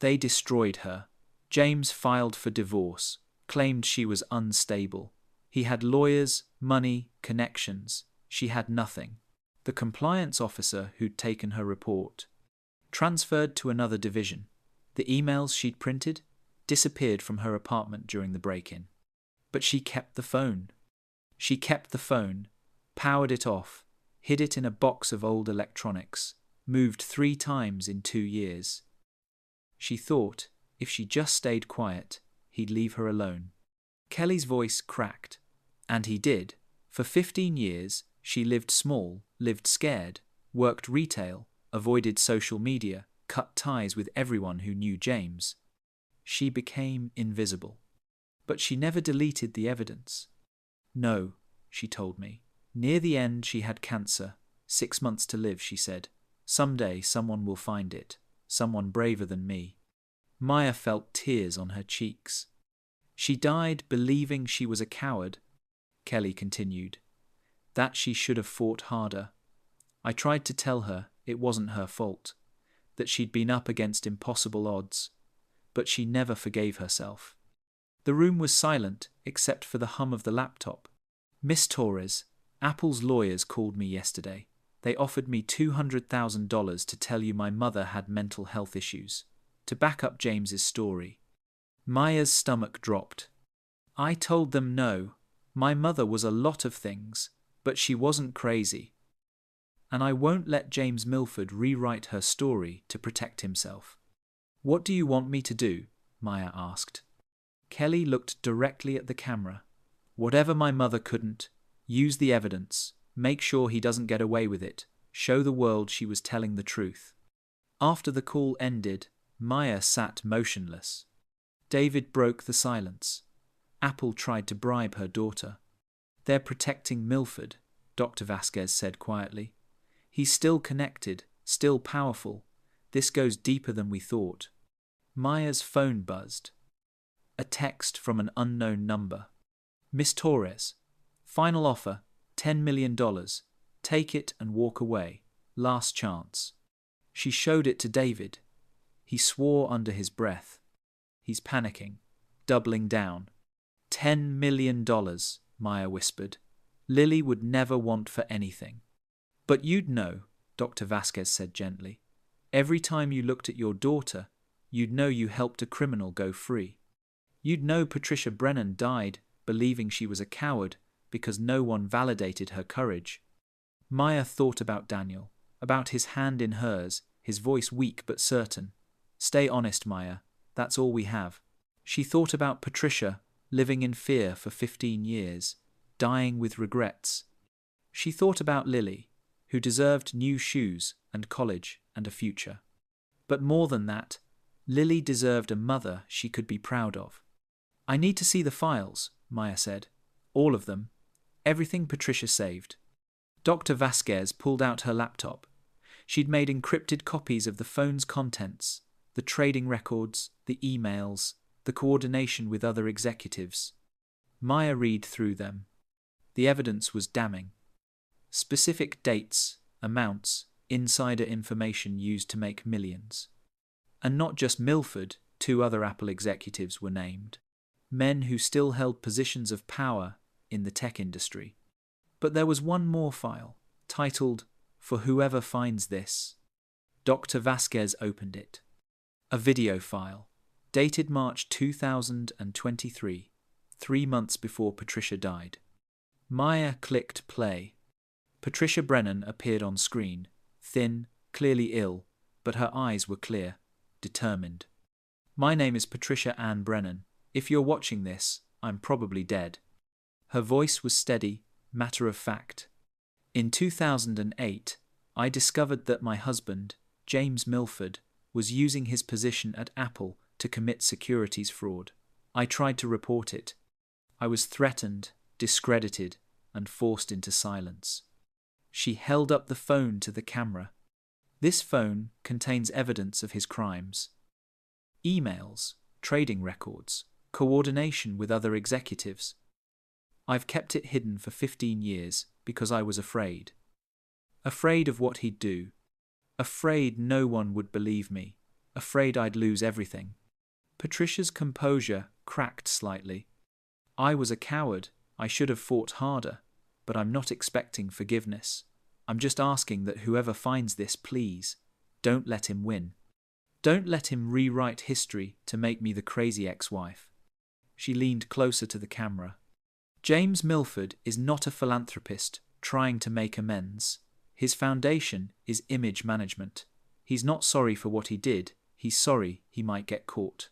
They destroyed her. James filed for divorce, claimed she was unstable. He had lawyers, money, connections. She had nothing. The compliance officer who'd taken her report transferred to another division. The emails she'd printed disappeared from her apartment during the break-in. But she kept the phone. She kept the phone, powered it off, hid it in a box of old electronics, moved 3 times in 2 years. She thought, if she just stayed quiet, he'd leave her alone. Kelly's voice cracked. And he did. For 15 years, she lived small, lived scared, worked retail, avoided social media, cut ties with everyone who knew James. She became invisible. But she never deleted the evidence. No, she told me. Near the end, she had cancer. 6 months to live, she said. Someday someone will find it. Someone braver than me. Maya felt tears on her cheeks. She died believing she was a coward, Kelly continued. That she should have fought harder. I tried to tell her it wasn't her fault, that she'd been up against impossible odds, but she never forgave herself. The room was silent except for the hum of the laptop. Miss Torres, Apple's lawyers called me yesterday. They offered me $200,000 to tell you my mother had mental health issues, to back up James's story. Maya's stomach dropped. I told them no. My mother was a lot of things, but she wasn't crazy. And I won't let James Milford rewrite her story to protect himself. What do you want me to do? Maya asked. Kelly looked directly at the camera. Whatever my mother couldn't, use the evidence, make sure he doesn't get away with it, show the world she was telling the truth. After the call ended, Maya sat motionless. David broke the silence. Apple tried to bribe her daughter. They're protecting Milford, Dr. Vasquez said quietly. He's still connected, Still powerful. This goes deeper than we thought. Maya's phone buzzed. A text from an unknown number. Miss Torres. Final offer, $10 million. Take it and walk away. Last chance. She showed it to David. He swore under his breath. He's panicking, doubling down. $10 million, Maya whispered. Lily would never want for anything. But you'd know, Dr. Vasquez said gently. Every time you looked at your daughter, you'd know you helped a criminal go free. You'd know Patricia Brennan died believing she was a coward because no one validated her courage. Maya thought about Daniel, about his hand in hers, his voice weak but certain. Stay honest, Maya. That's all we have. She thought about Patricia, living in fear for 15 years, dying with regrets. She thought about Lily, who deserved new shoes and college and a future. But more than that, Lily deserved a mother she could be proud of. I need to see the files, Maya said. All of them. Everything Patricia saved. Dr. Vasquez pulled out her laptop. She'd made encrypted copies of the phone's contents, the trading records, the emails, the coordination with other executives. Maya read through them. The evidence was damning. Specific dates, amounts, insider information used to make millions. And not just Milford, 2 other Apple executives were named. Men who still held positions of power in the tech industry. But there was one more file, titled, For Whoever Finds This. Dr. Vasquez opened it. A video file, dated March 2023, 3 months before Patricia died. Maya clicked play. Patricia Brennan appeared on screen, thin, clearly ill, but her eyes were clear, determined. My name is Patricia Ann Brennan. If you're watching this, I'm probably dead. Her voice was steady, matter of fact. In 2008, I discovered that my husband, James Milford, was using his position at Apple to commit securities fraud. I tried to report it. I was threatened, discredited, and forced into silence. She held up the phone to the camera. This phone contains evidence of his crimes. Emails, trading records, coordination with other executives. I've kept it hidden for 15 years because I was afraid. Afraid of what he'd do. Afraid no one would believe me. Afraid I'd lose everything. Patricia's composure cracked slightly. I was a coward. I should have fought harder, but I'm not expecting forgiveness. I'm just asking that whoever finds this, please, don't let him win. Don't let him rewrite history to make me the crazy ex-wife. She leaned closer to the camera. James Milford is not a philanthropist trying to make amends. His foundation is image management. He's not sorry for what he did. He's sorry he might get caught.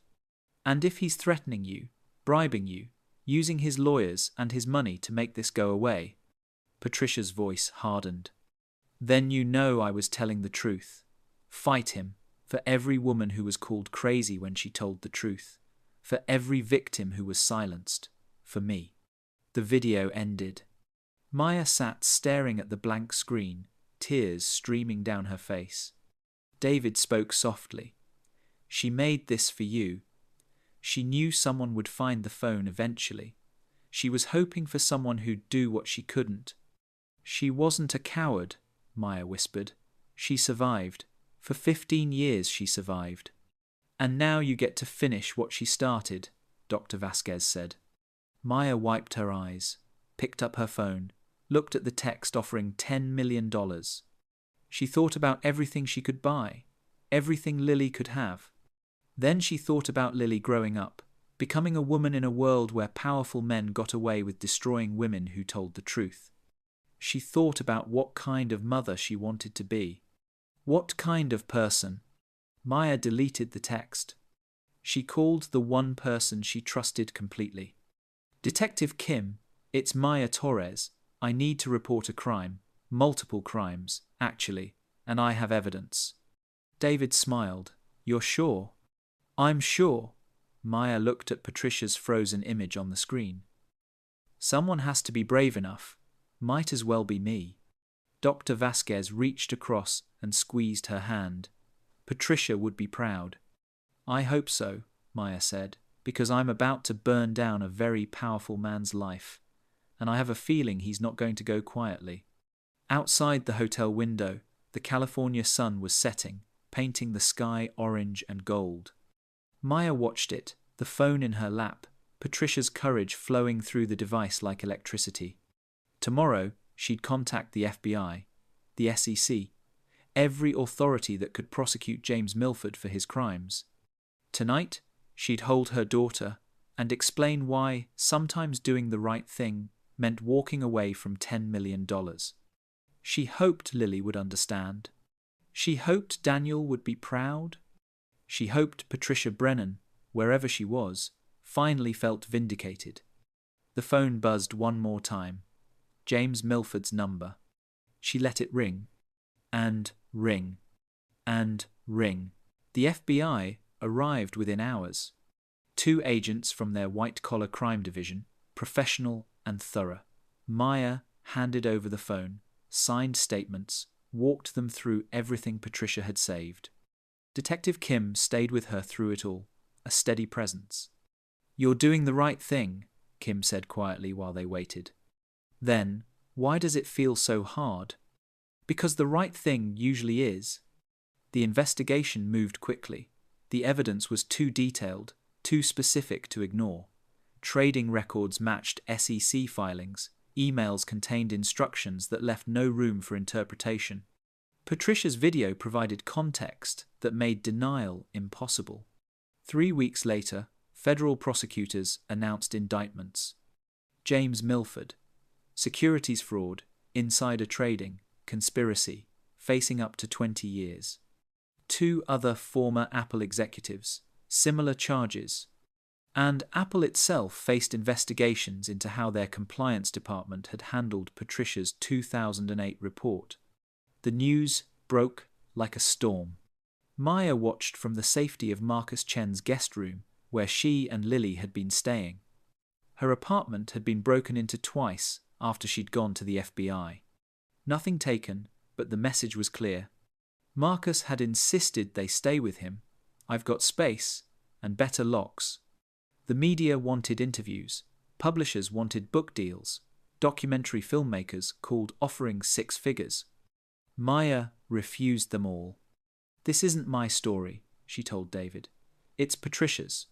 And if he's threatening you, bribing you, using his lawyers and his money to make this go away, Patricia's voice hardened. Then you know I was telling the truth. Fight him, for every woman who was called crazy when she told the truth. For every victim who was silenced. For me. The video ended. Maya sat staring at the blank screen, tears streaming down her face. David spoke softly. She made this for you. She knew someone would find the phone eventually. She was hoping for someone who'd do what she couldn't. She wasn't a coward, Maya whispered. She survived. For 15 years she survived. And now you get to finish what she started, Dr. Vasquez said. Maya wiped her eyes, picked up her phone, looked at the text offering $10 million. She thought about everything she could buy, everything Lily could have. Then she thought about Lily growing up, becoming a woman in a world where powerful men got away with destroying women who told the truth. She thought about what kind of mother she wanted to be. What kind of person? Maya deleted the text. She called the one person she trusted completely. Detective Kim, it's Maya Torres. I need to report a crime. Multiple crimes, actually, and I have evidence. David smiled. You're sure? I'm sure. Maya looked at Patricia's frozen image on the screen. Someone has to be brave enough. Might as well be me. Dr. Vasquez reached across and squeezed her hand. Patricia would be proud. I hope so, Maya said, because I'm about to burn down a very powerful man's life, and I have a feeling he's not going to go quietly. Outside the hotel window, the California sun was setting, painting the sky orange and gold. Maya watched it, the phone in her lap, Patricia's courage flowing through the device like electricity. Tomorrow, she'd contact the FBI, the SEC, every authority that could prosecute James Milford for his crimes. Tonight, she'd hold her daughter and explain why sometimes doing the right thing meant walking away from $10 million. She hoped Lily would understand. She hoped Daniel would be proud. She hoped Patricia Brennan, wherever she was, finally felt vindicated. The phone buzzed one more time. James Milford's number. She let it ring. And ring. And ring. The FBI arrived within hours. 2 agents from their white-collar crime division, professional and thorough. Maya handed over the phone, signed statements, walked them through everything Patricia had saved. Detective Kim stayed with her through it all, a steady presence. "You're doing the right thing," Kim said quietly while they waited. Then, "Why does it feel so hard?" "Because the right thing usually is." The investigation moved quickly. The evidence was too detailed, too specific to ignore. Trading records matched SEC filings. Emails contained instructions that left no room for interpretation. Patricia's video provided context that made denial impossible. 3 weeks later, federal prosecutors announced indictments. James Milford, securities fraud, insider trading, conspiracy, facing up to 20 years. 2 other former Apple executives, similar charges. And Apple itself faced investigations into how their compliance department had handled Patricia's 2008 report. The news broke like a storm. Maya watched from the safety of Marcus Chen's guest room, where she and Lily had been staying. Her apartment had been broken into twice after she'd gone to the FBI. Nothing taken, but the message was clear. Marcus had insisted they stay with him. "I've got space and better locks." The media wanted interviews. Publishers wanted book deals. Documentary filmmakers called offering 6 figures. Maya refused them all. "This isn't my story," she told David. "It's Patricia's."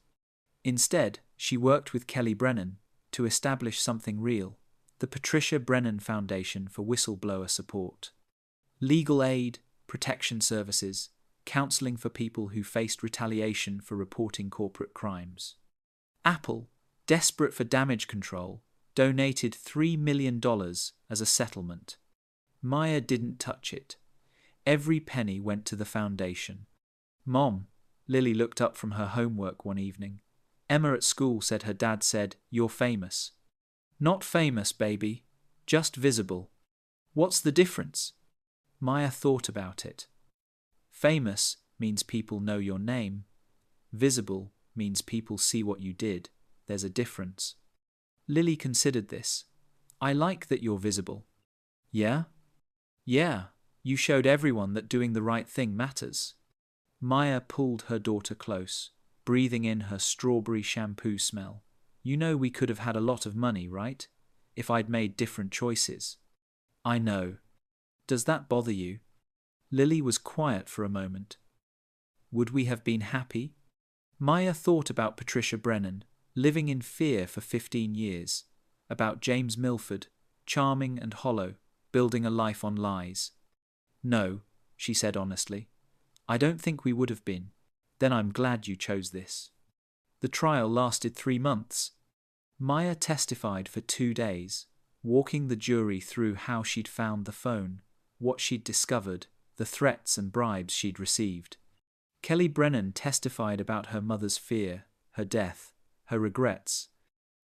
Instead, she worked with Kelly Brennan to establish something real, the Patricia Brennan Foundation for Whistleblower Support. Legal aid, protection services, counseling for people who faced retaliation for reporting corporate crimes. Apple, desperate for damage control, donated $3 million as a settlement. Maya didn't touch it. Every penny went to the foundation. "Mom," Lily looked up from her homework one evening. "Emma at school said her dad said, 'You're famous.'" "Not famous, baby. Just visible." "What's the difference?" Maya thought about it. Famous means people know your name. Visible means people see what you did. There's a difference. Lily considered this. "I like that you're visible." "Yeah?" "Yeah, you showed everyone that doing the right thing matters." Maya pulled her daughter close, breathing in her strawberry shampoo smell. "You know we could have had a lot of money, right? If I'd made different choices." "I know. Does that bother you?" Lily was quiet for a moment. "Would we have been happy?" Maya thought about Patricia Brennan, living in fear for 15 years, about James Milford, charming and hollow, building a life on lies. "No," she said honestly. "I don't think we would have been. Then I'm glad you chose this." The trial lasted 3 months. Maya testified for 2 days, walking the jury through how she'd found the phone, what she'd discovered, the threats and bribes she'd received. Kelly Brennan testified about her mother's fear, her death, her regrets.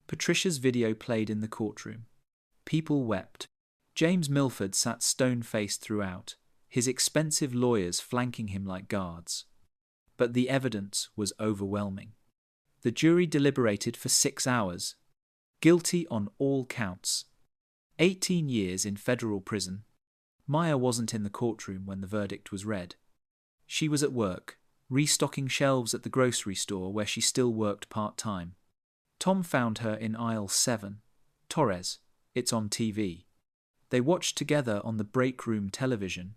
Patricia's video played in the courtroom. People wept. James Milford sat stone-faced throughout, his expensive lawyers flanking him like guards. But the evidence was overwhelming. The jury deliberated for 6 hours. Guilty on all counts. 18 years in federal prison. Maya wasn't in the courtroom when the verdict was read. She was at work, restocking shelves at the grocery store where she still worked part-time. Tom found her in aisle 7. Torres, it's on TV. They watched together on the break room television,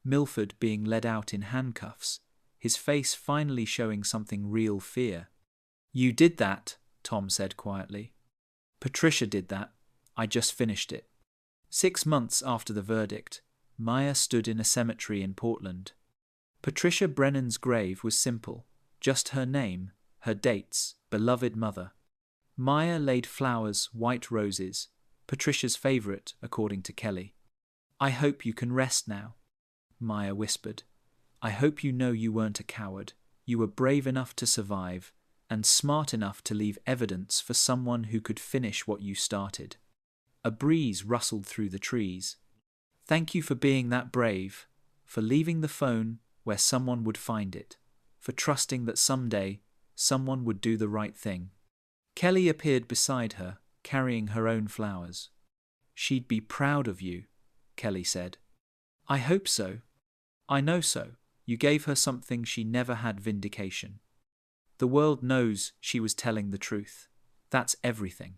Milford being led out in handcuffs, his face finally showing something real fear. You did that, Tom said quietly. Patricia did that. I just finished it. 6 months after the verdict, Maya stood in a cemetery in Portland. Patricia Brennan's grave was simple, just her name, her dates, beloved mother. Maya laid flowers, white roses, Patricia's favourite, according to Kelly. I hope you can rest now, Maya whispered. I hope you know you weren't a coward. You were brave enough to survive, and smart enough to leave evidence for someone who could finish what you started. A breeze rustled through the trees. Thank you for being that brave, for leaving the phone where someone would find it, for trusting that someday someone would do the right thing. Kelly appeared beside her, carrying her own flowers. She'd be proud of you, Kelly said. I hope so. I know so. You gave her something she never had: vindication. The world knows she was telling the truth. That's everything.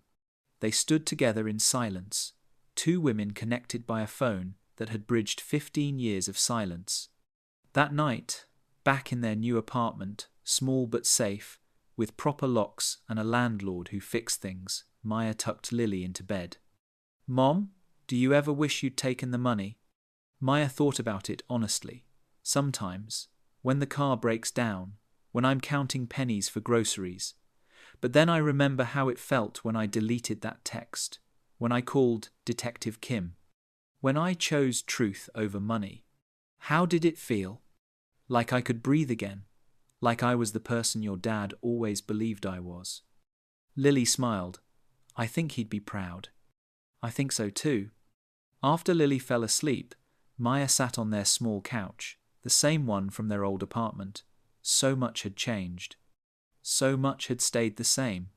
They stood together in silence, two women connected by a phone that had bridged 15 years of silence. That night, back in their new apartment, small but safe, with proper locks and a landlord who fixed things, Maya tucked Lily into bed. Mom, do you ever wish you'd taken the money? Maya thought about it honestly. Sometimes, when the car breaks down, when I'm counting pennies for groceries. But then I remember how it felt when I deleted that text, when I called Detective Kim, when I chose truth over money. How did it feel? Like I could breathe again, like I was the person your dad always believed I was. Lily smiled. I think he'd be proud. I think so too. After Lily fell asleep, Maya sat on their small couch, the same one from their old apartment. So much had changed. So much had stayed the same.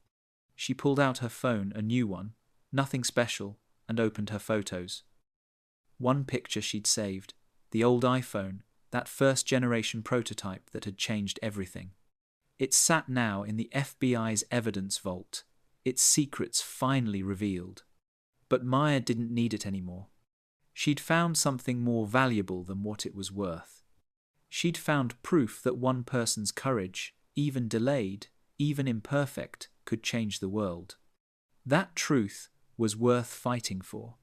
She pulled out her phone, a new one, nothing special, and opened her photos. One picture she'd saved, the old iPhone, that first-generation prototype that had changed everything. It sat now in the FBI's evidence vault, its secrets finally revealed. But Maya didn't need it anymore. She'd found something more valuable than what it was worth. She'd found proof that one person's courage, even delayed, even imperfect, could change the world. That truth was worth fighting for.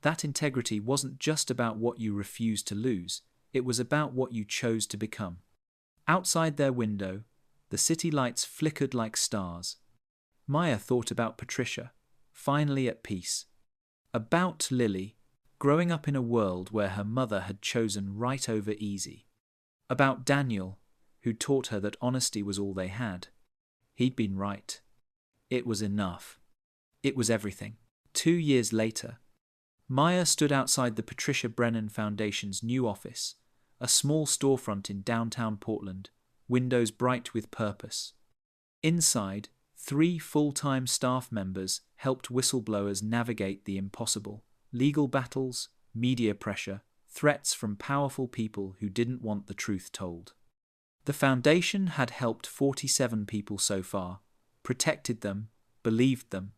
That integrity wasn't just about what you refused to lose, it was about what you chose to become. Outside their window, the city lights flickered like stars. Maya thought about Patricia, finally at peace. About Lily, growing up in a world where her mother had chosen right over easy. About Daniel, who taught her that honesty was all they had. He'd been right. It was enough. It was everything. 2 years later, Maya stood outside the Patricia Brennan Foundation's new office, a small storefront in downtown Portland, windows bright with purpose. Inside, 3 full-time staff members helped whistleblowers navigate the impossible: legal battles, media pressure, threats from powerful people who didn't want the truth told. The foundation had helped 47 people so far, protected them, believed them,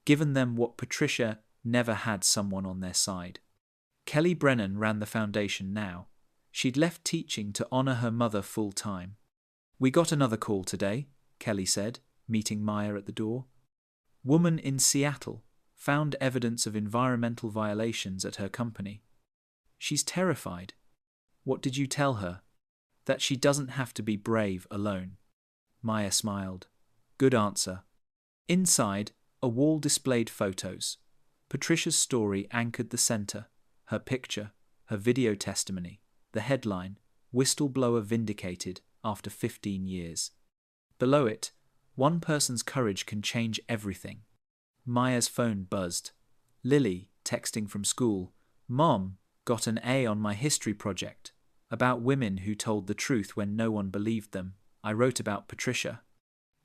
given them what Patricia never had: someone on their side. Kelly Brennan ran the foundation now. She'd left teaching to honor her mother full-time. We got another call today, Kelly said, meeting Maya at the door. Woman in Seattle found evidence of environmental violations at her company. She's terrified. What did you tell her? That she doesn't have to be brave alone. Maya smiled. Good answer. Inside, a wall displayed photos. Patricia's story anchored the center, her picture, her video testimony, the headline, Whistleblower Vindicated after 15 years. Below it, one person's courage can change everything. Maya's phone buzzed. Lily, texting from school, Mom, got an A on my history project. About women who told the truth when no one believed them. I wrote about Patricia.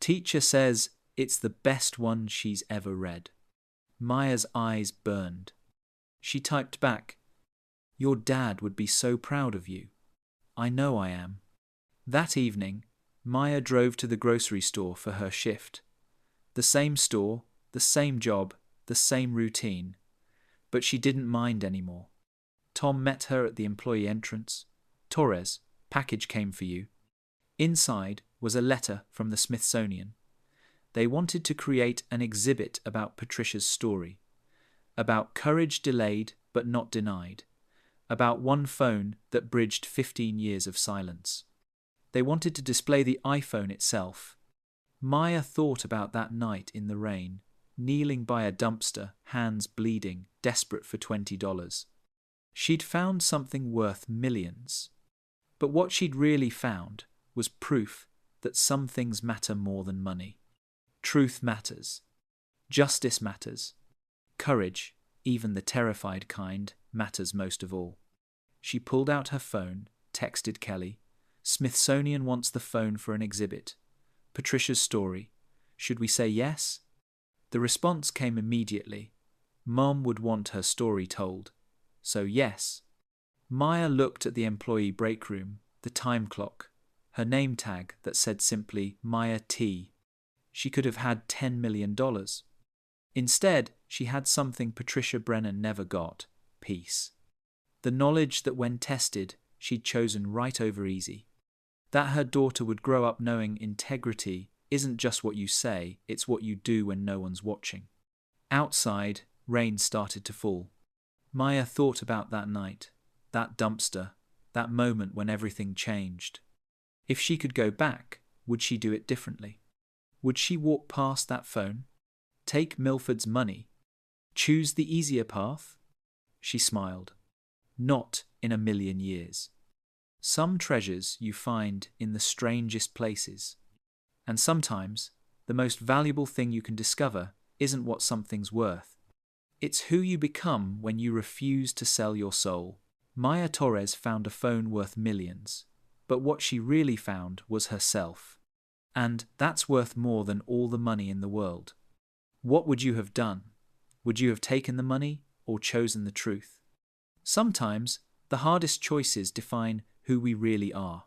Teacher says it's the best one she's ever read. Maya's eyes burned. She typed back, Your dad would be so proud of you. I know I am. That evening, Maya drove to the grocery store for her shift. The same store, the same job, the same routine. But she didn't mind anymore. Tom met her at the employee entrance. Torres, package came for you. Inside was a letter from the Smithsonian. They wanted to create an exhibit about Patricia's story, about courage delayed but not denied, about one phone that bridged 15 years of silence. They wanted to display the iPhone itself. Maya thought about that night in the rain, kneeling by a dumpster, hands bleeding, desperate for $20. She'd found something worth millions. But what she'd really found was proof that some things matter more than money. Truth matters. Justice matters. Courage, even the terrified kind, matters most of all. She pulled out her phone, texted Kelly. Smithsonian wants the phone for an exhibit. Patricia's story. Should we say yes? The response came immediately. Mom would want her story told. So yes. Maya looked at the employee break room, the time clock, her name tag that said simply Maya T. She could have had $10 million. Instead, she had something Patricia Brennan never got: peace. The knowledge that when tested, she'd chosen right over easy. That her daughter would grow up knowing integrity isn't just what you say, it's what you do when no one's watching. Outside, rain started to fall. Maya thought about that night, that dumpster, that moment when everything changed. If she could go back, would she do it differently? Would she walk past that phone? Take Milford's money? Choose the easier path? She smiled. Not in a million years. Some treasures you find in the strangest places. And sometimes, the most valuable thing you can discover isn't what something's worth. It's who you become when you refuse to sell your soul. Maya Torres found a phone worth millions, but what she really found was herself. And that's worth more than all the money in the world. What would you have done? Would you have taken the money or chosen the truth? Sometimes, the hardest choices define who we really are.